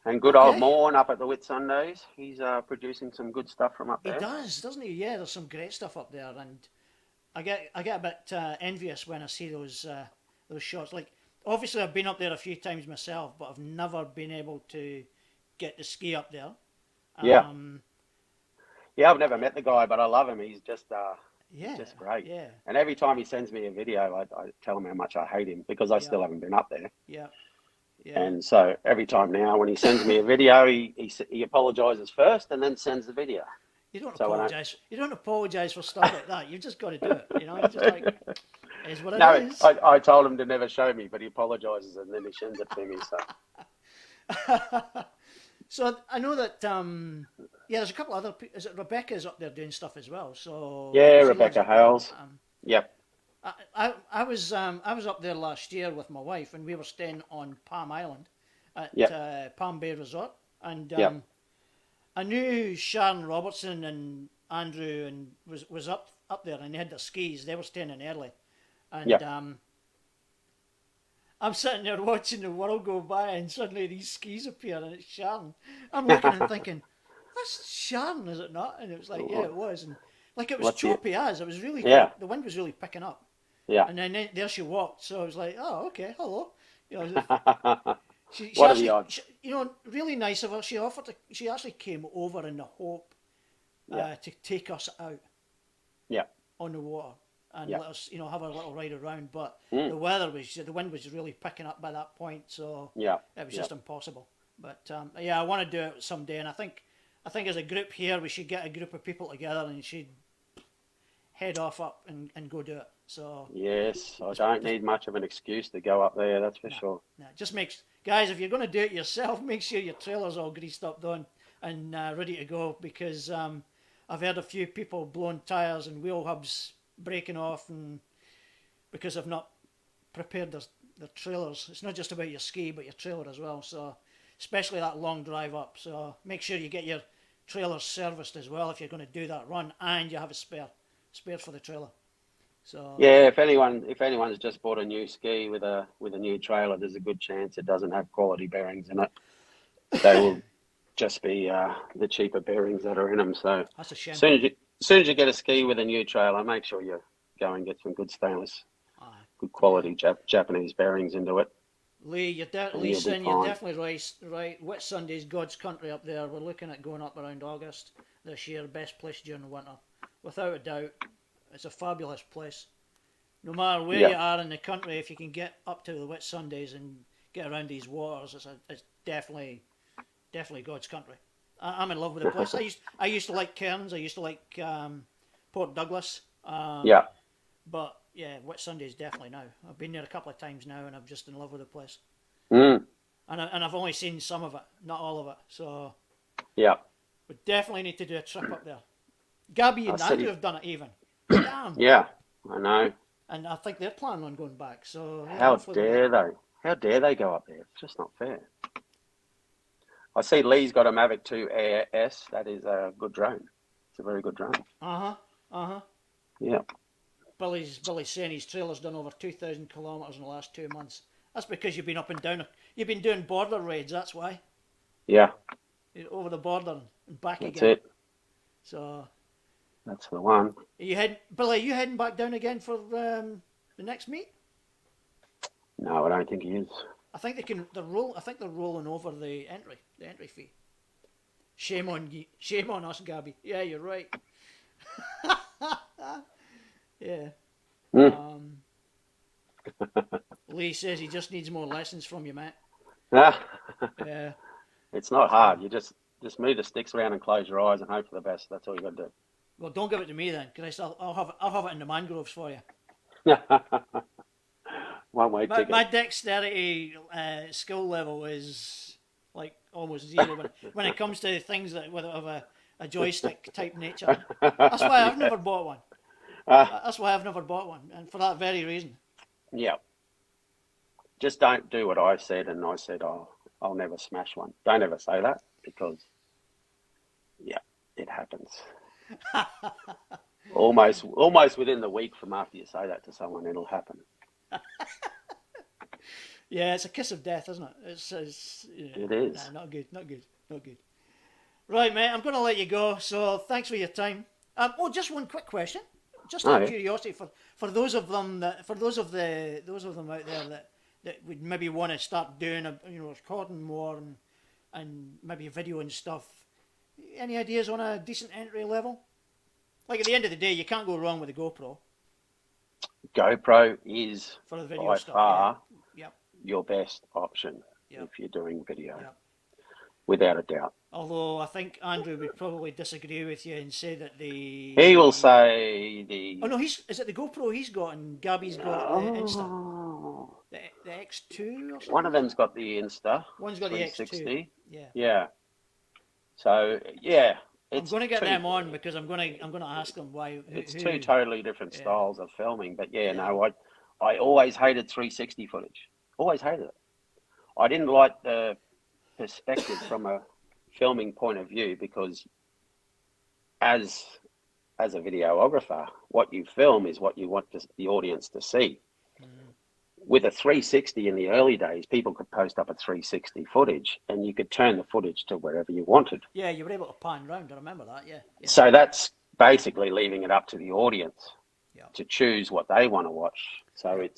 And good old Morn up at the Whitsundays. He's producing some good stuff from up there. He does, doesn't he? Yeah, there's some great stuff up there, and I get a bit envious when I see those shots. Like, obviously, I've been up there a few times myself, but I've never been able to get to ski up there. Yeah, I've never met the guy, but I love him. He's just just great. Yeah. And every time he sends me a video, I tell him how much I hate him because I still haven't been up there. Yeah. Yeah. And so every time now when he sends me a video, he apologises first and then sends the video. You don't apologise. You don't apologise for stuff like that. You've just got to do it. You know, it's just like, it's what it is. I told him to never show me, but he apologises and then he sends it to me. So, so I know that there's a couple other. Is it Rebecca's up there doing stuff as well? So yeah, Rebecca Hales. Yep. I was up there last year with my wife, and we were staying on Palm Island at Palm Bay Resort, and I knew Sharon Robertson and Andrew and was up there, and they had their skis. They were staying in early, and I'm sitting there watching the world go by, and suddenly these skis appear, and it's Sharon. I'm looking and thinking, that's Sharon, is it not? And it was like, yeah, it was, and like it was choppy as it was really the wind was really picking up. Yeah. And then there she walked. So I was like, oh, okay, hello. You know, she What are the actually, odds? really nice of her. She actually came over in the hope Yeah. to take us out Yeah. on the water and Yeah. let us, have a little ride around. But Mm. the wind was really picking up by that point, so Yeah. it was Yeah. just impossible. But yeah, I want to do it someday, and I think as a group here, we should get a group of people together and she'd head off up and go do it. So Yes, I don't need much of an excuse to go up there, that's for nah, sure. nah, just makes guys, if you're going to do it yourself, make sure your trailer's all greased up, done, and ready to go, because I've heard a few people blowing tires and wheel hubs breaking off, and because they've not prepared their trailers. It's not just about your ski, but your trailer as well. So especially that long drive up. So make sure you get your trailer serviced as well if you're going to do that run, and you have a spare for the trailer. So Yeah, if anyone's just bought a new ski with a new trailer, there's a good chance it doesn't have quality bearings in it. They will just be the cheaper bearings that are in them. So that's a shame. as soon as you get a ski with a new trailer, make sure you go and get some good stainless, good quality Japanese bearings into it. Lee, And Lee you'll be saying you're fine. definitely right. Whit Sunday's God's country up there. We're looking at going up around August this year. Best place during the winter, without a doubt. It's a fabulous place. No matter where Yeah. you are in the country, if you can get up to the Whit Sundays and get around these waters, it's definitely God's country. I'm in love with the place. I used to like Cairns. I used to like Port Douglas. Yeah. But yeah, Whit Sundays definitely now. I've been there a couple of times now, and I'm just in love with the place. Mm. And I've only seen some of it, not all of it. So Yeah. we definitely need to do a trip up there. Gabby and I see. Andrew have done it even. Damn. Yeah. I know. And I think they're planning on going back. So yeah, How hopefully we'll dare they? How dare they go up there? It's just not fair. I see Lee's got a Mavic 2 Air S. That is a good drone. It's a very good drone. Yeah. Billy's saying his trailer's done over 2,000 kilometres in the last 2 months. That's because you've been up and down. You've been doing border raids. That's why. Yeah. You're over the border and back That's again. it. So That's the one. Billy, are you heading back down again for the next meet? No, I don't think he is. I think they're rolling over the entry fee. Shame on us, Gabby. Yeah, you're right. Yeah. Mm. Lee says he just needs more lessons from you, Matt. Yeah. It's not hard. You just move the sticks around and close your eyes and hope for the best. That's all you got to Well, don't give it to me then, because I'll have it in the mangroves for you. do. One-way ticket. My dexterity skill level is like almost zero when it comes to things that of a joystick type nature. That's why I've never bought one. That's why I've never bought one, and for that very reason. Yeah. Just don't do what I said, and I said, I'll never smash one. Don't ever say that, because, yeah, it happens. Almost within the week from after you say that to someone, it'll happen. Yeah, it's a kiss of death, isn't it? It is. Nah, not good. Right, mate, I'm going to let you go. So thanks for your time. Just one quick question, just out of curiosity, for those of them out there that would maybe want to start doing recording more and maybe video and stuff. Any ideas on a decent entry level? Like at the end of the day, you can't go wrong with a GoPro. GoPro is For the video by stuff, far Yep. your best option Yep. if you're doing video, Yep. without a doubt. Although I think Andrew would probably disagree with you and say that the... He will say the... Oh no, is it the GoPro he's got and Gabby's got the Insta? Oh. The X2 or something? One of them's got the Insta. One's got the X2. 360. Yeah. Yeah. So, yeah. I'm going to get them on because I'm going to ask them why. It's two totally different Yeah. styles of filming. But yeah, Yeah. no, I always hated 360 footage. Always hated it. I didn't like the perspective from a filming point of view, because as a videographer, what you film is what you want the audience to see. With a 360 in the early days, people could post up a 360 footage and you could turn the footage to wherever you wanted. Yeah, you were able to pan round. I remember that. Yeah. So that's basically leaving it up to the audience to choose what they want to watch. So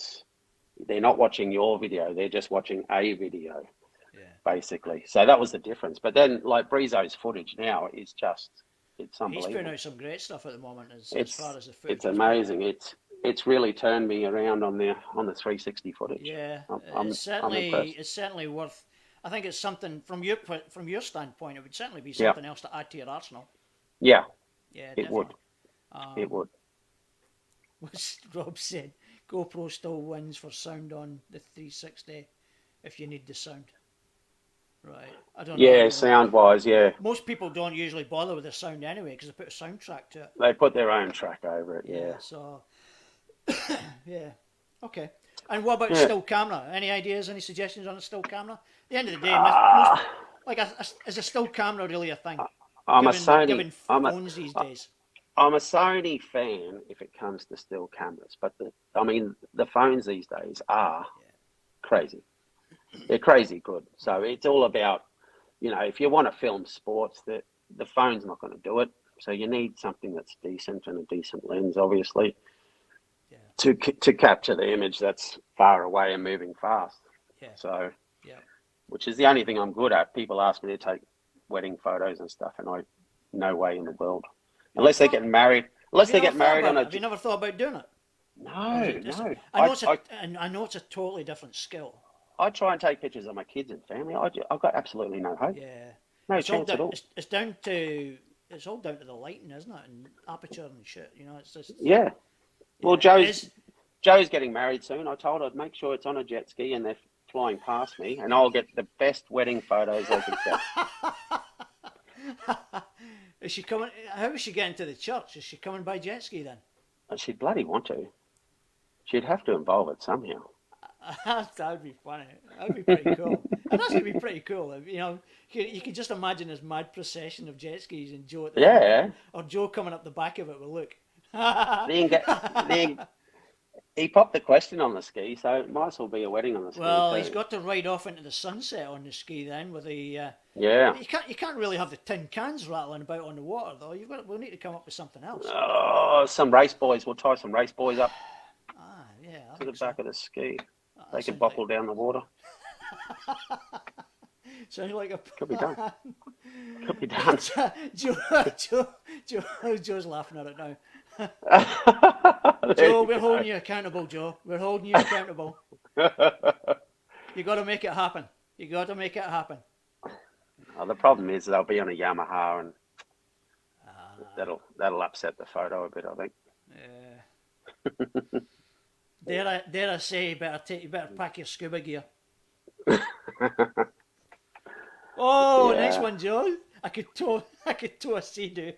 they're not watching your video; they're just watching a video, basically. So that was the difference. But then, like Breezo's footage now is it's unbelievable. He's putting out some great stuff at the moment as far as the footage. It's amazing. It's really turned me around on the 360 footage. Yeah, I'm impressed. It's certainly worth. I think it's something from your standpoint. It would certainly be something else to add to your arsenal. Yeah, yeah, it would. It would. What Rob said, GoPro still wins for sound on the 360 if you need the sound. Right. I don't know. Yeah, sound wise, yeah. Most people don't usually bother with the sound anyway because they put a soundtrack to it. They put their own track over it, yeah. So, yeah. Okay. And what about still camera? Any ideas, any suggestions on a still camera? At the end of the day, is a still camera really a thing? Given phones these days. I'm a Sony fan if it comes to still cameras, but the phones these days are crazy. They're crazy good. So it's all about, if you want to film sports, the phone's not going to do it. So you need something that's decent and a decent lens, obviously, to capture the image that's far away and moving fast. Yeah. So, which is the only thing I'm good at. People ask me to take wedding photos and stuff, and no way in the world. Unless they're getting married. Have you never thought about doing it? No. I know it's a totally different skill. I try and take pictures of my kids and family. I've got absolutely no hope. Yeah. No chance at all. It's all down to the lighting, isn't it? And aperture and shit. It's just. Yeah. Well, Joe's getting married soon. I told her, make sure it's on a jet ski and they're flying past me, and I'll get the best wedding photos I can get. Is she coming? How is she getting to the church? Is she coming by jet ski then? She'd bloody want to. She'd have to involve it somehow. That'd be funny. That'd be pretty cool. And that's gonna be pretty cool. You can just imagine this mad procession of jet skis and Joe at the front, or Joe coming up the back of it with Luke. He popped the question on the ski, so it might as well be a wedding on the ski. Well, he's got to ride off into the sunset on the ski then with the. Yeah. You can't really have the tin cans rattling about on the water though. We'll need to come up with something else. Oh, some race boys. We'll tie some race boys up. To the back of the ski. They can buckle down the water. Sounds like a Could be done. Could be done. Joe's laughing at it now. Joe, we're holding you accountable, Joe. We're holding you accountable. You got to make it happen. The problem is they'll be on a Yamaha, and that'll upset the photo a bit, I think. Yeah. Dare I say, you better pack your scuba gear. Oh, nice one, Joe. I could tow a Sea-Doo.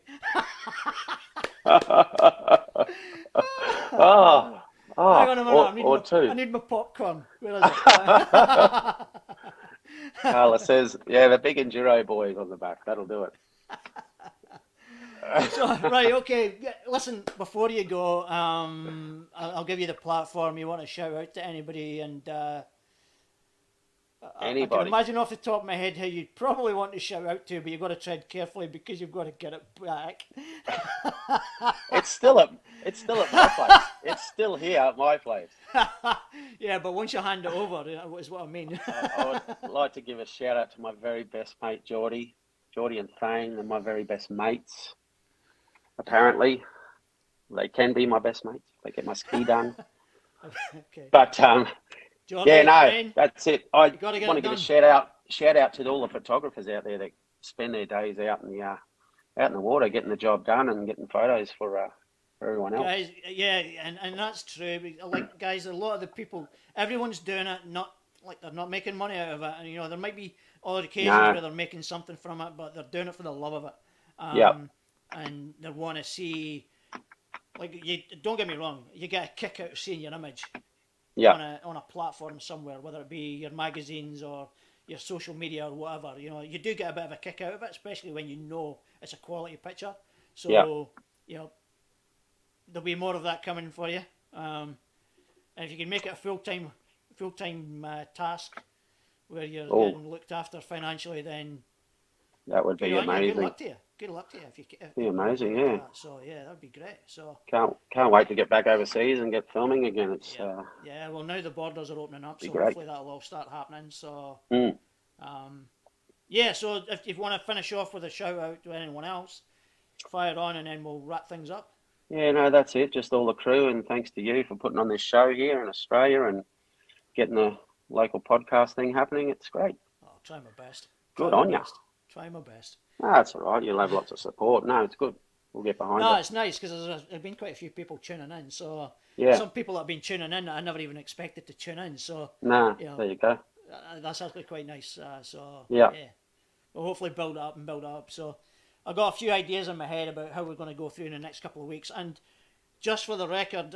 Hang on a minute. I need my popcorn. Where is it? Carla says, the big enduro boys on the back. That'll do it. So, right, okay. Listen, before you go, I'll give you the platform. You want to shout out to anybody, and anybody. I can imagine off the top of my head how you'd probably want to shout out to, but you've got to tread carefully because you've got to get it back. It's still at my place. It's still here at my place. Yeah, but once you hand it over, is what I mean. I would like to give a shout out to my very best mate, Geordie and Thane, and my very best mates. Apparently, they can be my best mates. They get my ski done. Okay. But Geordie, that's it. I want to give a shout out to all the photographers out there that spend their days out in the water, getting the job done and getting photos for everyone else. Guys, and that's true. Like, guys, a lot of the people, everyone's doing it, not like they're not making money out of it. And there might be odd occasions where they're making something from it, but they're doing it for the love of it. And they want to see, don't get me wrong, you get a kick out of seeing your image on a platform somewhere, whether it be your magazines or your social media or whatever. You do get a bit of a kick out of it, especially when you know it's a quality picture. So there'll be more of that coming for you. And if you can make it a full-time task where you're getting looked after financially, then That would be Good on you. Good amazing. luck to you. Good luck to you if you if Be you amazing, do yeah. that. So yeah, that'd be great. So Can't wait to get back overseas and get filming again. It's yeah. Well, now the borders are opening up, be so great. hopefully that'll all start happening. So Mm. yeah. So if you want to finish off with a shout out to anyone else, fire on, and then we'll wrap things up. Yeah, no, that's it. Just all the crew, and thanks to you for putting on this show here in Australia and getting the local podcast thing happening. It's great. I'll try my best. Good on you. Try my best. No, that's all right. You'll have lots of support. No, it's good. We'll get behind No, it. it's nice because there's been quite a few people tuning in. So Yeah. some people that have been tuning in that I never even expected to tune in. So No, you know, there you go. that's actually quite nice. So Yeah. we'll hopefully build it up and build it up. So I've got a few ideas in my head about how we're going to go through in the next couple of weeks. And just for the record,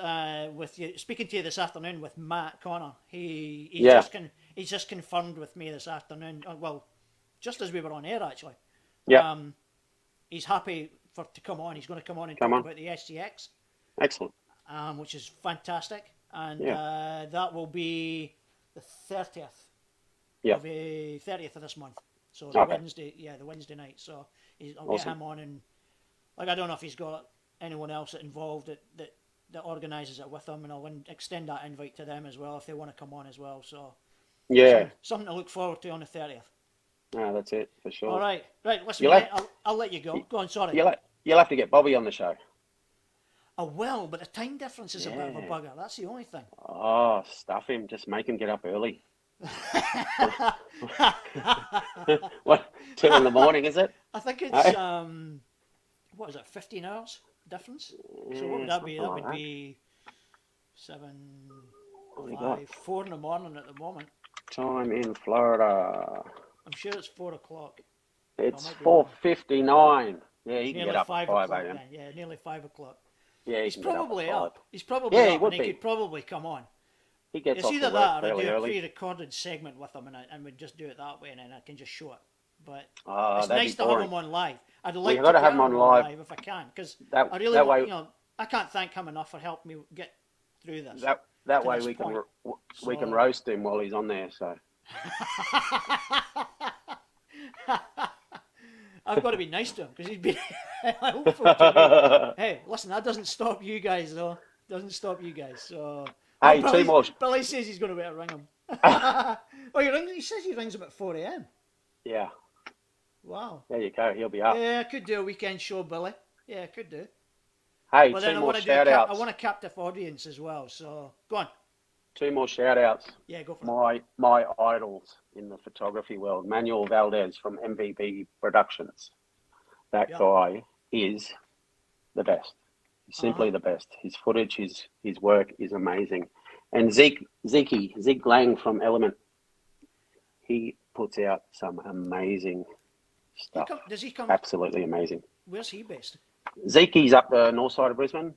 with you speaking to you this afternoon with Matt Connor, he's just confirmed with me this afternoon. Well, just as we were on air actually. Yeah. He's happy to come on. He's going to come on and Come talk on. about the SCX. Excellent. Which is fantastic, and Yeah. that will be the 30th. Yeah. Of the 30th of this month. So the Okay. the Wednesday night. So I'll Awesome. get him on, and like I don't know if he's got anyone else involved that organises it with him, and I'll extend that invite to them as well if they want to come on as well. So Yeah. something to look forward to on the 30th. No, that's it for sure. All right, listen, You'll mate, have- I'll let you go. Go on, sorry. You'll have to get Bobby on the show. I will, but the time difference is a bit of a Yeah. bugger. That's the only thing. Oh, stuff him. Just make him get up early. What? 2 in the morning, is it? I think it's Hey? what is it, 15 hours difference? So Yeah, what would that be? That something would like be 7, What do you got? 4 in the morning at the moment. Time in Florida. I'm sure it's 4 o'clock. It's might be 4:59. Yeah, he can Nearly get up 5 at 5 o'clock a.m. then. Yeah, nearly 5 o'clock. Yeah, he He's can get probably up. up. He's probably Yeah, up, he would and he be. could probably come on. He gets It's off either to work that or I fairly do a early. pre-recorded segment with him, and we just do it that way, and then I can just show it. But Oh, it's that'd nice be to have boring. him on live. I'd like to gotta get have him him on on live. live if I can, because That- I really that want, way- I can't thank him enough for helping me get through this. That to way this we can point. we can So- roast him while he's on there. So I've got to be nice to him because he's been helpful to me. Hey, listen, that doesn't stop you guys though. Doesn't stop you guys. So Hey, Billy, two more. Billy says he's going to be able to ring him. Oh, he says he rings him at 4 a.m. Yeah, Wow. there you go. He'll be up. Yeah, I could do a weekend show, Billy. Yeah, I could do. Hey, But two then I more want to shout outs. I want a captive audience as well. So go on. 2 more shout outs. Yeah, go for it. My idols in the photography world. Manuel Valdez from MVP Productions. That Yeah. guy is the best. He's simply the best. His footage, his work is amazing. And Zig Lang from Element. He puts out some amazing stuff. Does he come? Absolutely amazing. Where's he based? Zeke's up the north side of Brisbane.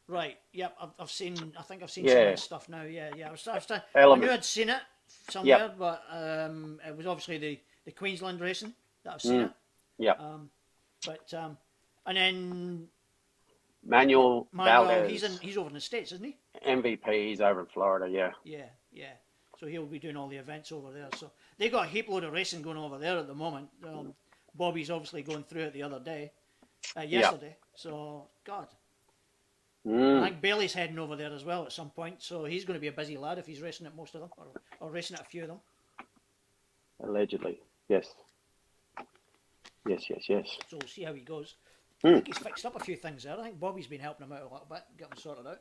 Right. Yep. I've seen. I think I've seen Yeah. some of his stuff now. Yeah. I Element. knew I'd seen it somewhere, but it was obviously the Queensland racing that I've seen it. Yeah. And then Manuel Valdez. he's over in the States, isn't he? MVP. He's over in Florida. Yeah. Yeah. So he'll be doing all the events over there. So they got a heap load of racing going over there at the moment. Bobby's obviously going through it the other day, yesterday. So God, I think Bailey's heading over there as well at some point. So he's going to be a busy lad if he's racing at most of them, or racing at a few of them. Allegedly. Yes. Yes. So we'll see how he goes. I think he's fixed up a few things there. I think Bobby's been helping him out a little bit, get him sorted out.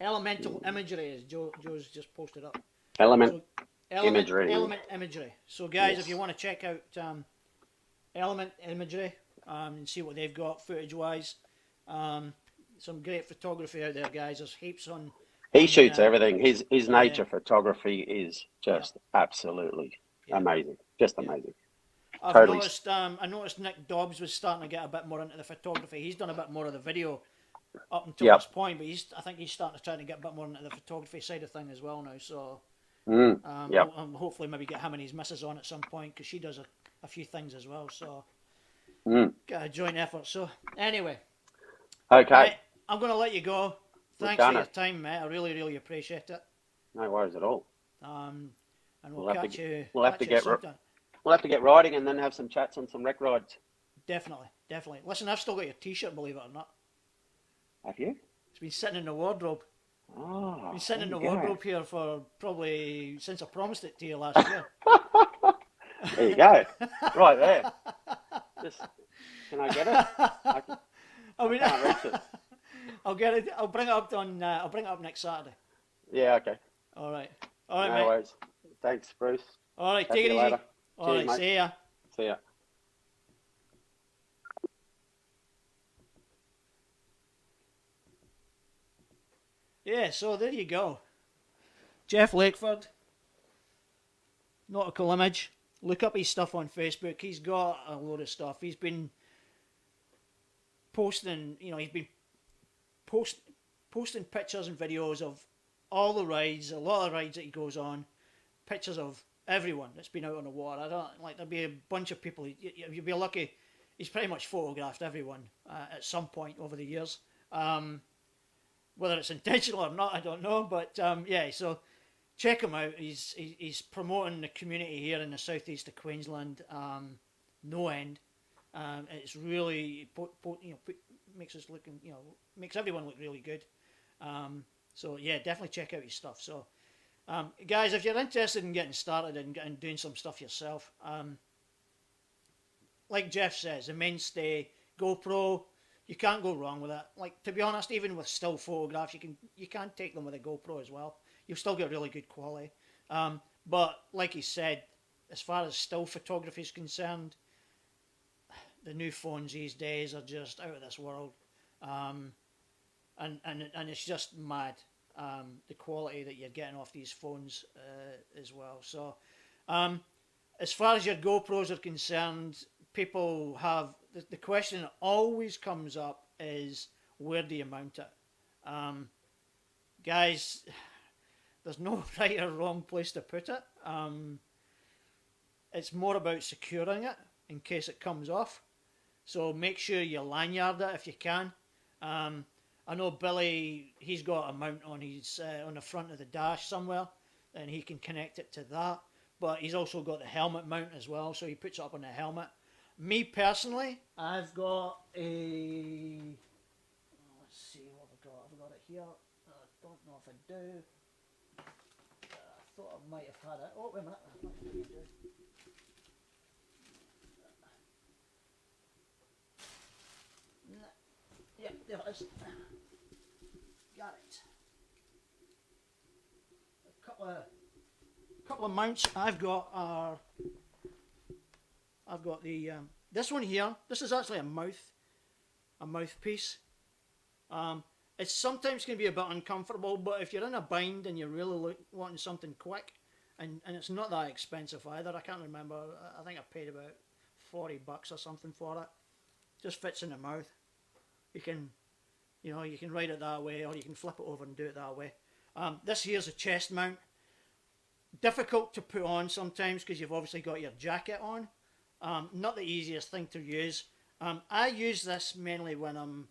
Elemental imagery, as Joe's just posted up. Element Element imagery. imagery. So guys, Yes. if you want to check out Element imagery and see what they've got footage-wise, some great photography out there, guys. There's heaps on. He shoots everything. His nature photography is just absolutely amazing. Just amazing. I've Totally. noticed. I noticed Nick Dobbs was starting to get a bit more into the photography. He's done a bit more of the video up until Yep. this point, but I think he's starting to try to get a bit more into the photography side of thing as well now. So Yep. I'll hopefully maybe get him and his missus on at some point because she does a few things as well. So get a joint effort. So anyway, Okay. right, I'm going to let you go. Thanks for done your it. time, mate. I really, really appreciate it. No worries at all. And We'll we'll have catch to- you. we'll have catch to you get sometime. we'll have to get riding and then have some chats on some rec rides. Definitely, definitely. Listen, I've still got your T-shirt, believe it or not. Have you? It's been sitting in the wardrobe. Oh, Been sitting in the there you go. wardrobe here for probably since I promised it to you last year. There you go. Right there. Just, can I get it? I mean, can't reach it. I'll get it. I'll bring it up on. I'll bring it up next Saturday. Yeah, okay. All right. All right, No mate. worries. Thanks, Bruce. All right. Catch Take it you easy. later. All Cheers, right. mate. See ya. See ya. Yeah. So there you go. Jeff Lakeford. Nautical Image. Look up his stuff on Facebook. He's got a load of stuff. He's been posting. He's been posting pictures and videos of all the rides, a lot of rides that he goes on, pictures of everyone that's been out on the water. I don't like there'll be a bunch of people. You'll be lucky. He's pretty much photographed everyone at some point over the years. Whether it's intentional or not, I don't know. But yeah, so check him out. He's promoting the community here in the southeast of Queensland. No end. It's really makes us look, makes everyone look really good. So yeah, definitely check out his stuff. So guys, if you're interested in getting started and doing some stuff yourself, like Jeff says, the mainstay GoPro, you can't go wrong with it. Like, to be honest, even with still photographs, you can take them with a GoPro as well. You'll still get really good quality. But like he said, as far as still photography is concerned, the new phones these days are just out of this world. And it's just mad, the quality that you're getting off these phones as well. So as far as your GoPros are concerned, people have the question that always comes up is, where do you mount it? Guys, there's no right or wrong place to put it. It's more about securing it in case it comes off. So make sure you lanyard it if you can. I know Billy, he's got a mount on his on the front of the dash somewhere, and he can connect it to that. But he's also got the helmet mount as well, so he puts it up on the helmet. Me personally, I've got a. Let's see what I've got. I've got it here. I don't know if I do. I thought I might have had it. Oh, wait a minute. I think I do. Yeah, there it is. Got it. A couple of mounts I've got are. I've got the this one here. This is actually a mouthpiece. It's sometimes can be a bit uncomfortable, but if you're in a bind and you're really wanting something quick, and it's not that expensive either. I can't remember. I think I paid about $40 or something for it. Just fits in the mouth. You can, you can ride it that way, or you can flip it over and do it that way. This here's a chest mount. Difficult to put on sometimes because you've obviously got your jacket on. Not the easiest thing to use. I use this mainly when I'm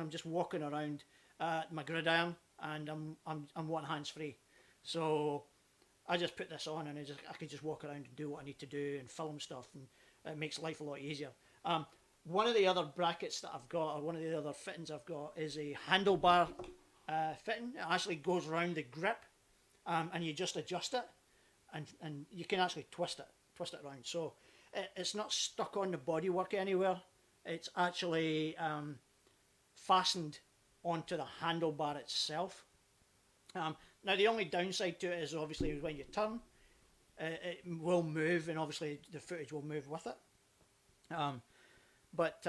just walking around my gridiron and I'm one hands free. So I just put this on and I can just walk around and do what I need to do and film stuff, and it makes life a lot easier. One of the other brackets that I've got, or one of the other fittings I've got, is a handlebar fitting. It actually goes around the grip, and you just adjust it, and you can actually twist it around. So it's not stuck on the bodywork anywhere. It's actually fastened onto the handlebar itself. Now the only downside to it is obviously when you turn, it will move, and obviously the footage will move with it. But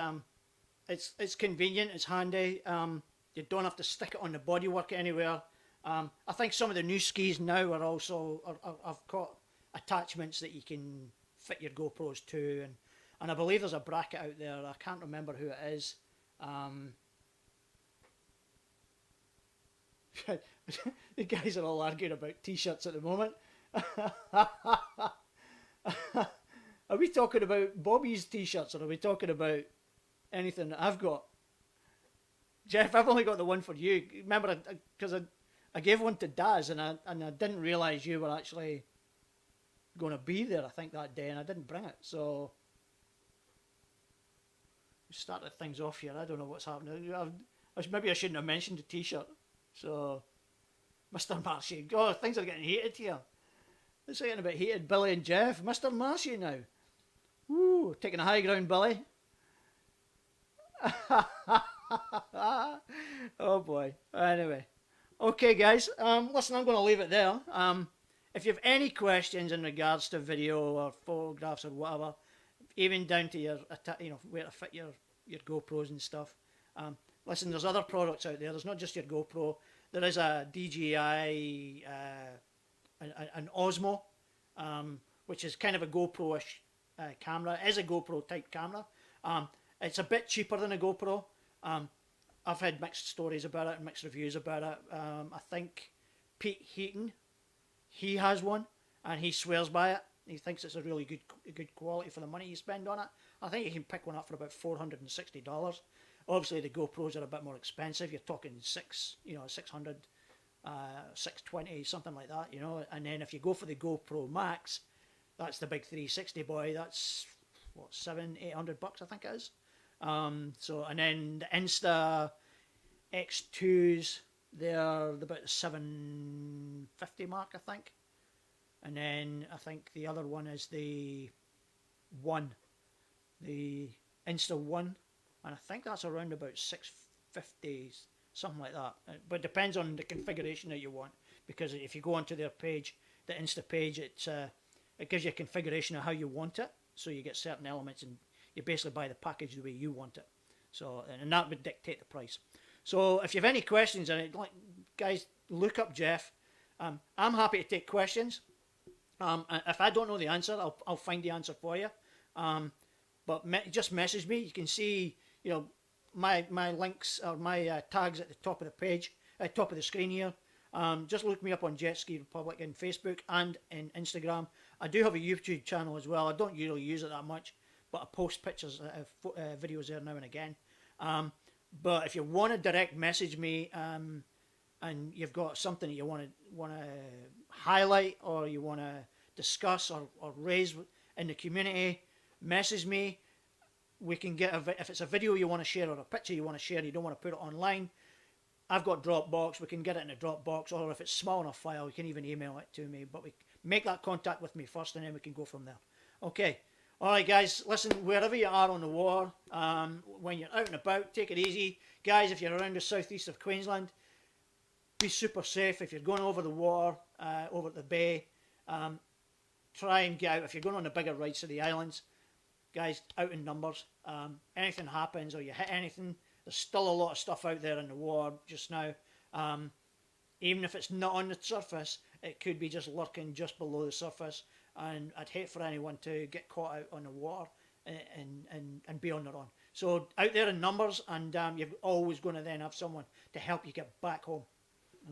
it's convenient, it's handy. You don't have to stick it on the bodywork anywhere. I think some of the new skis now are also I've got attachments that you can fit your GoPros to, and I believe there's a bracket out there. I can't remember who it is. The guys are all arguing about t-shirts at the moment. Are we talking about Bobby's t-shirts, or are we talking about anything that I've got? Jeff, I've only got the one for you. Remember, because I gave one to Daz, and I didn't realise you were actually going to be there, I think, that day, and I didn't bring it. So we started things off here. I don't know what's happening. Maybe I shouldn't have mentioned the T-shirt. So, Mr. Marshy, God, things are getting heated here. It's getting a bit heated. Billy and Jeff, Mr. Marshy now. Woo, taking a high ground, Billy. Oh boy. Anyway, okay, guys. Listen, I'm going to leave it there. If you have any questions in regards to video or photographs or whatever, even down to your, where to fit your GoPros and stuff. Listen, there's other products out there. There's not just your GoPro. There is a DJI, an Osmo, which is kind of a GoPro-ish camera. It is a GoPro type camera. It's a bit cheaper than a GoPro. I've had mixed stories about it and mixed reviews about it. I think Pete Heaton, he has one, and he swears by it. He thinks it's a really good quality for the money you spend on it. I think you can pick one up for about $460. Obviously, the GoPros are a bit more expensive. You're talking 600, 620, something like that, And then if you go for the GoPro Max, that's the big 360 boy. That's what, $700-800, I think it is. And then the Insta X2s, they're about the 750 mark, I think. And then I think the other one is the Insta One, and I think that's around about 650, something like that. But it depends on the configuration that you want, because if you go onto their page, the Insta page, it gives you a configuration of how you want it. So you get certain elements, and you basically buy the package the way you want it. So, and that would dictate the price. So if you have any questions on it, guys, look up Jeff. I'm happy to take questions. If I don't know the answer, I'll find the answer for you. But just message me. You can see, my links or my tags at the top of the page, top of the screen here. Just look me up on Jetski Republic in Facebook and in Instagram. I do have a YouTube channel as well. I don't usually use it that much, but I post pictures, videos there now and again. But if you want to direct message me, and you've got something that you want to highlight, or you want to discuss or raise in the community, message me. We can get if it's a video you want to share or a picture you want to share, you don't want to put it online, I've got Dropbox. We can get it in a Dropbox, or if it's small enough file, you can even email it to me. But we make that contact with me first, and then we can go from there. Okay. All right, guys. Listen, wherever you are on the water, when you're out and about, take it easy, guys. If you're around the southeast of Queensland, be super safe. If you're going over the water, over the bay, try and get out. If you're going on the bigger rides to the islands, guys, out in numbers. Anything happens or you hit anything, there's still a lot of stuff out there in the water just now. Even if it's not on the surface, it could be just lurking just below the surface. And I'd hate for anyone to get caught out on the water and be on their own. So out there in numbers, and you're always going to then have someone to help you get back home.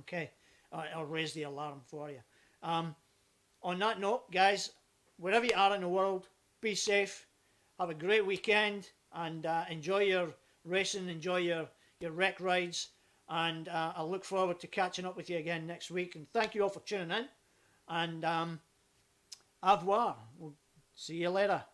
Okay, I'll raise the alarm for you. On that note, guys, wherever you are in the world, be safe, have a great weekend, and enjoy your racing, enjoy your rec rides, and I'll look forward to catching up with you again next week. And thank you all for tuning in, and au revoir. We'll see you later.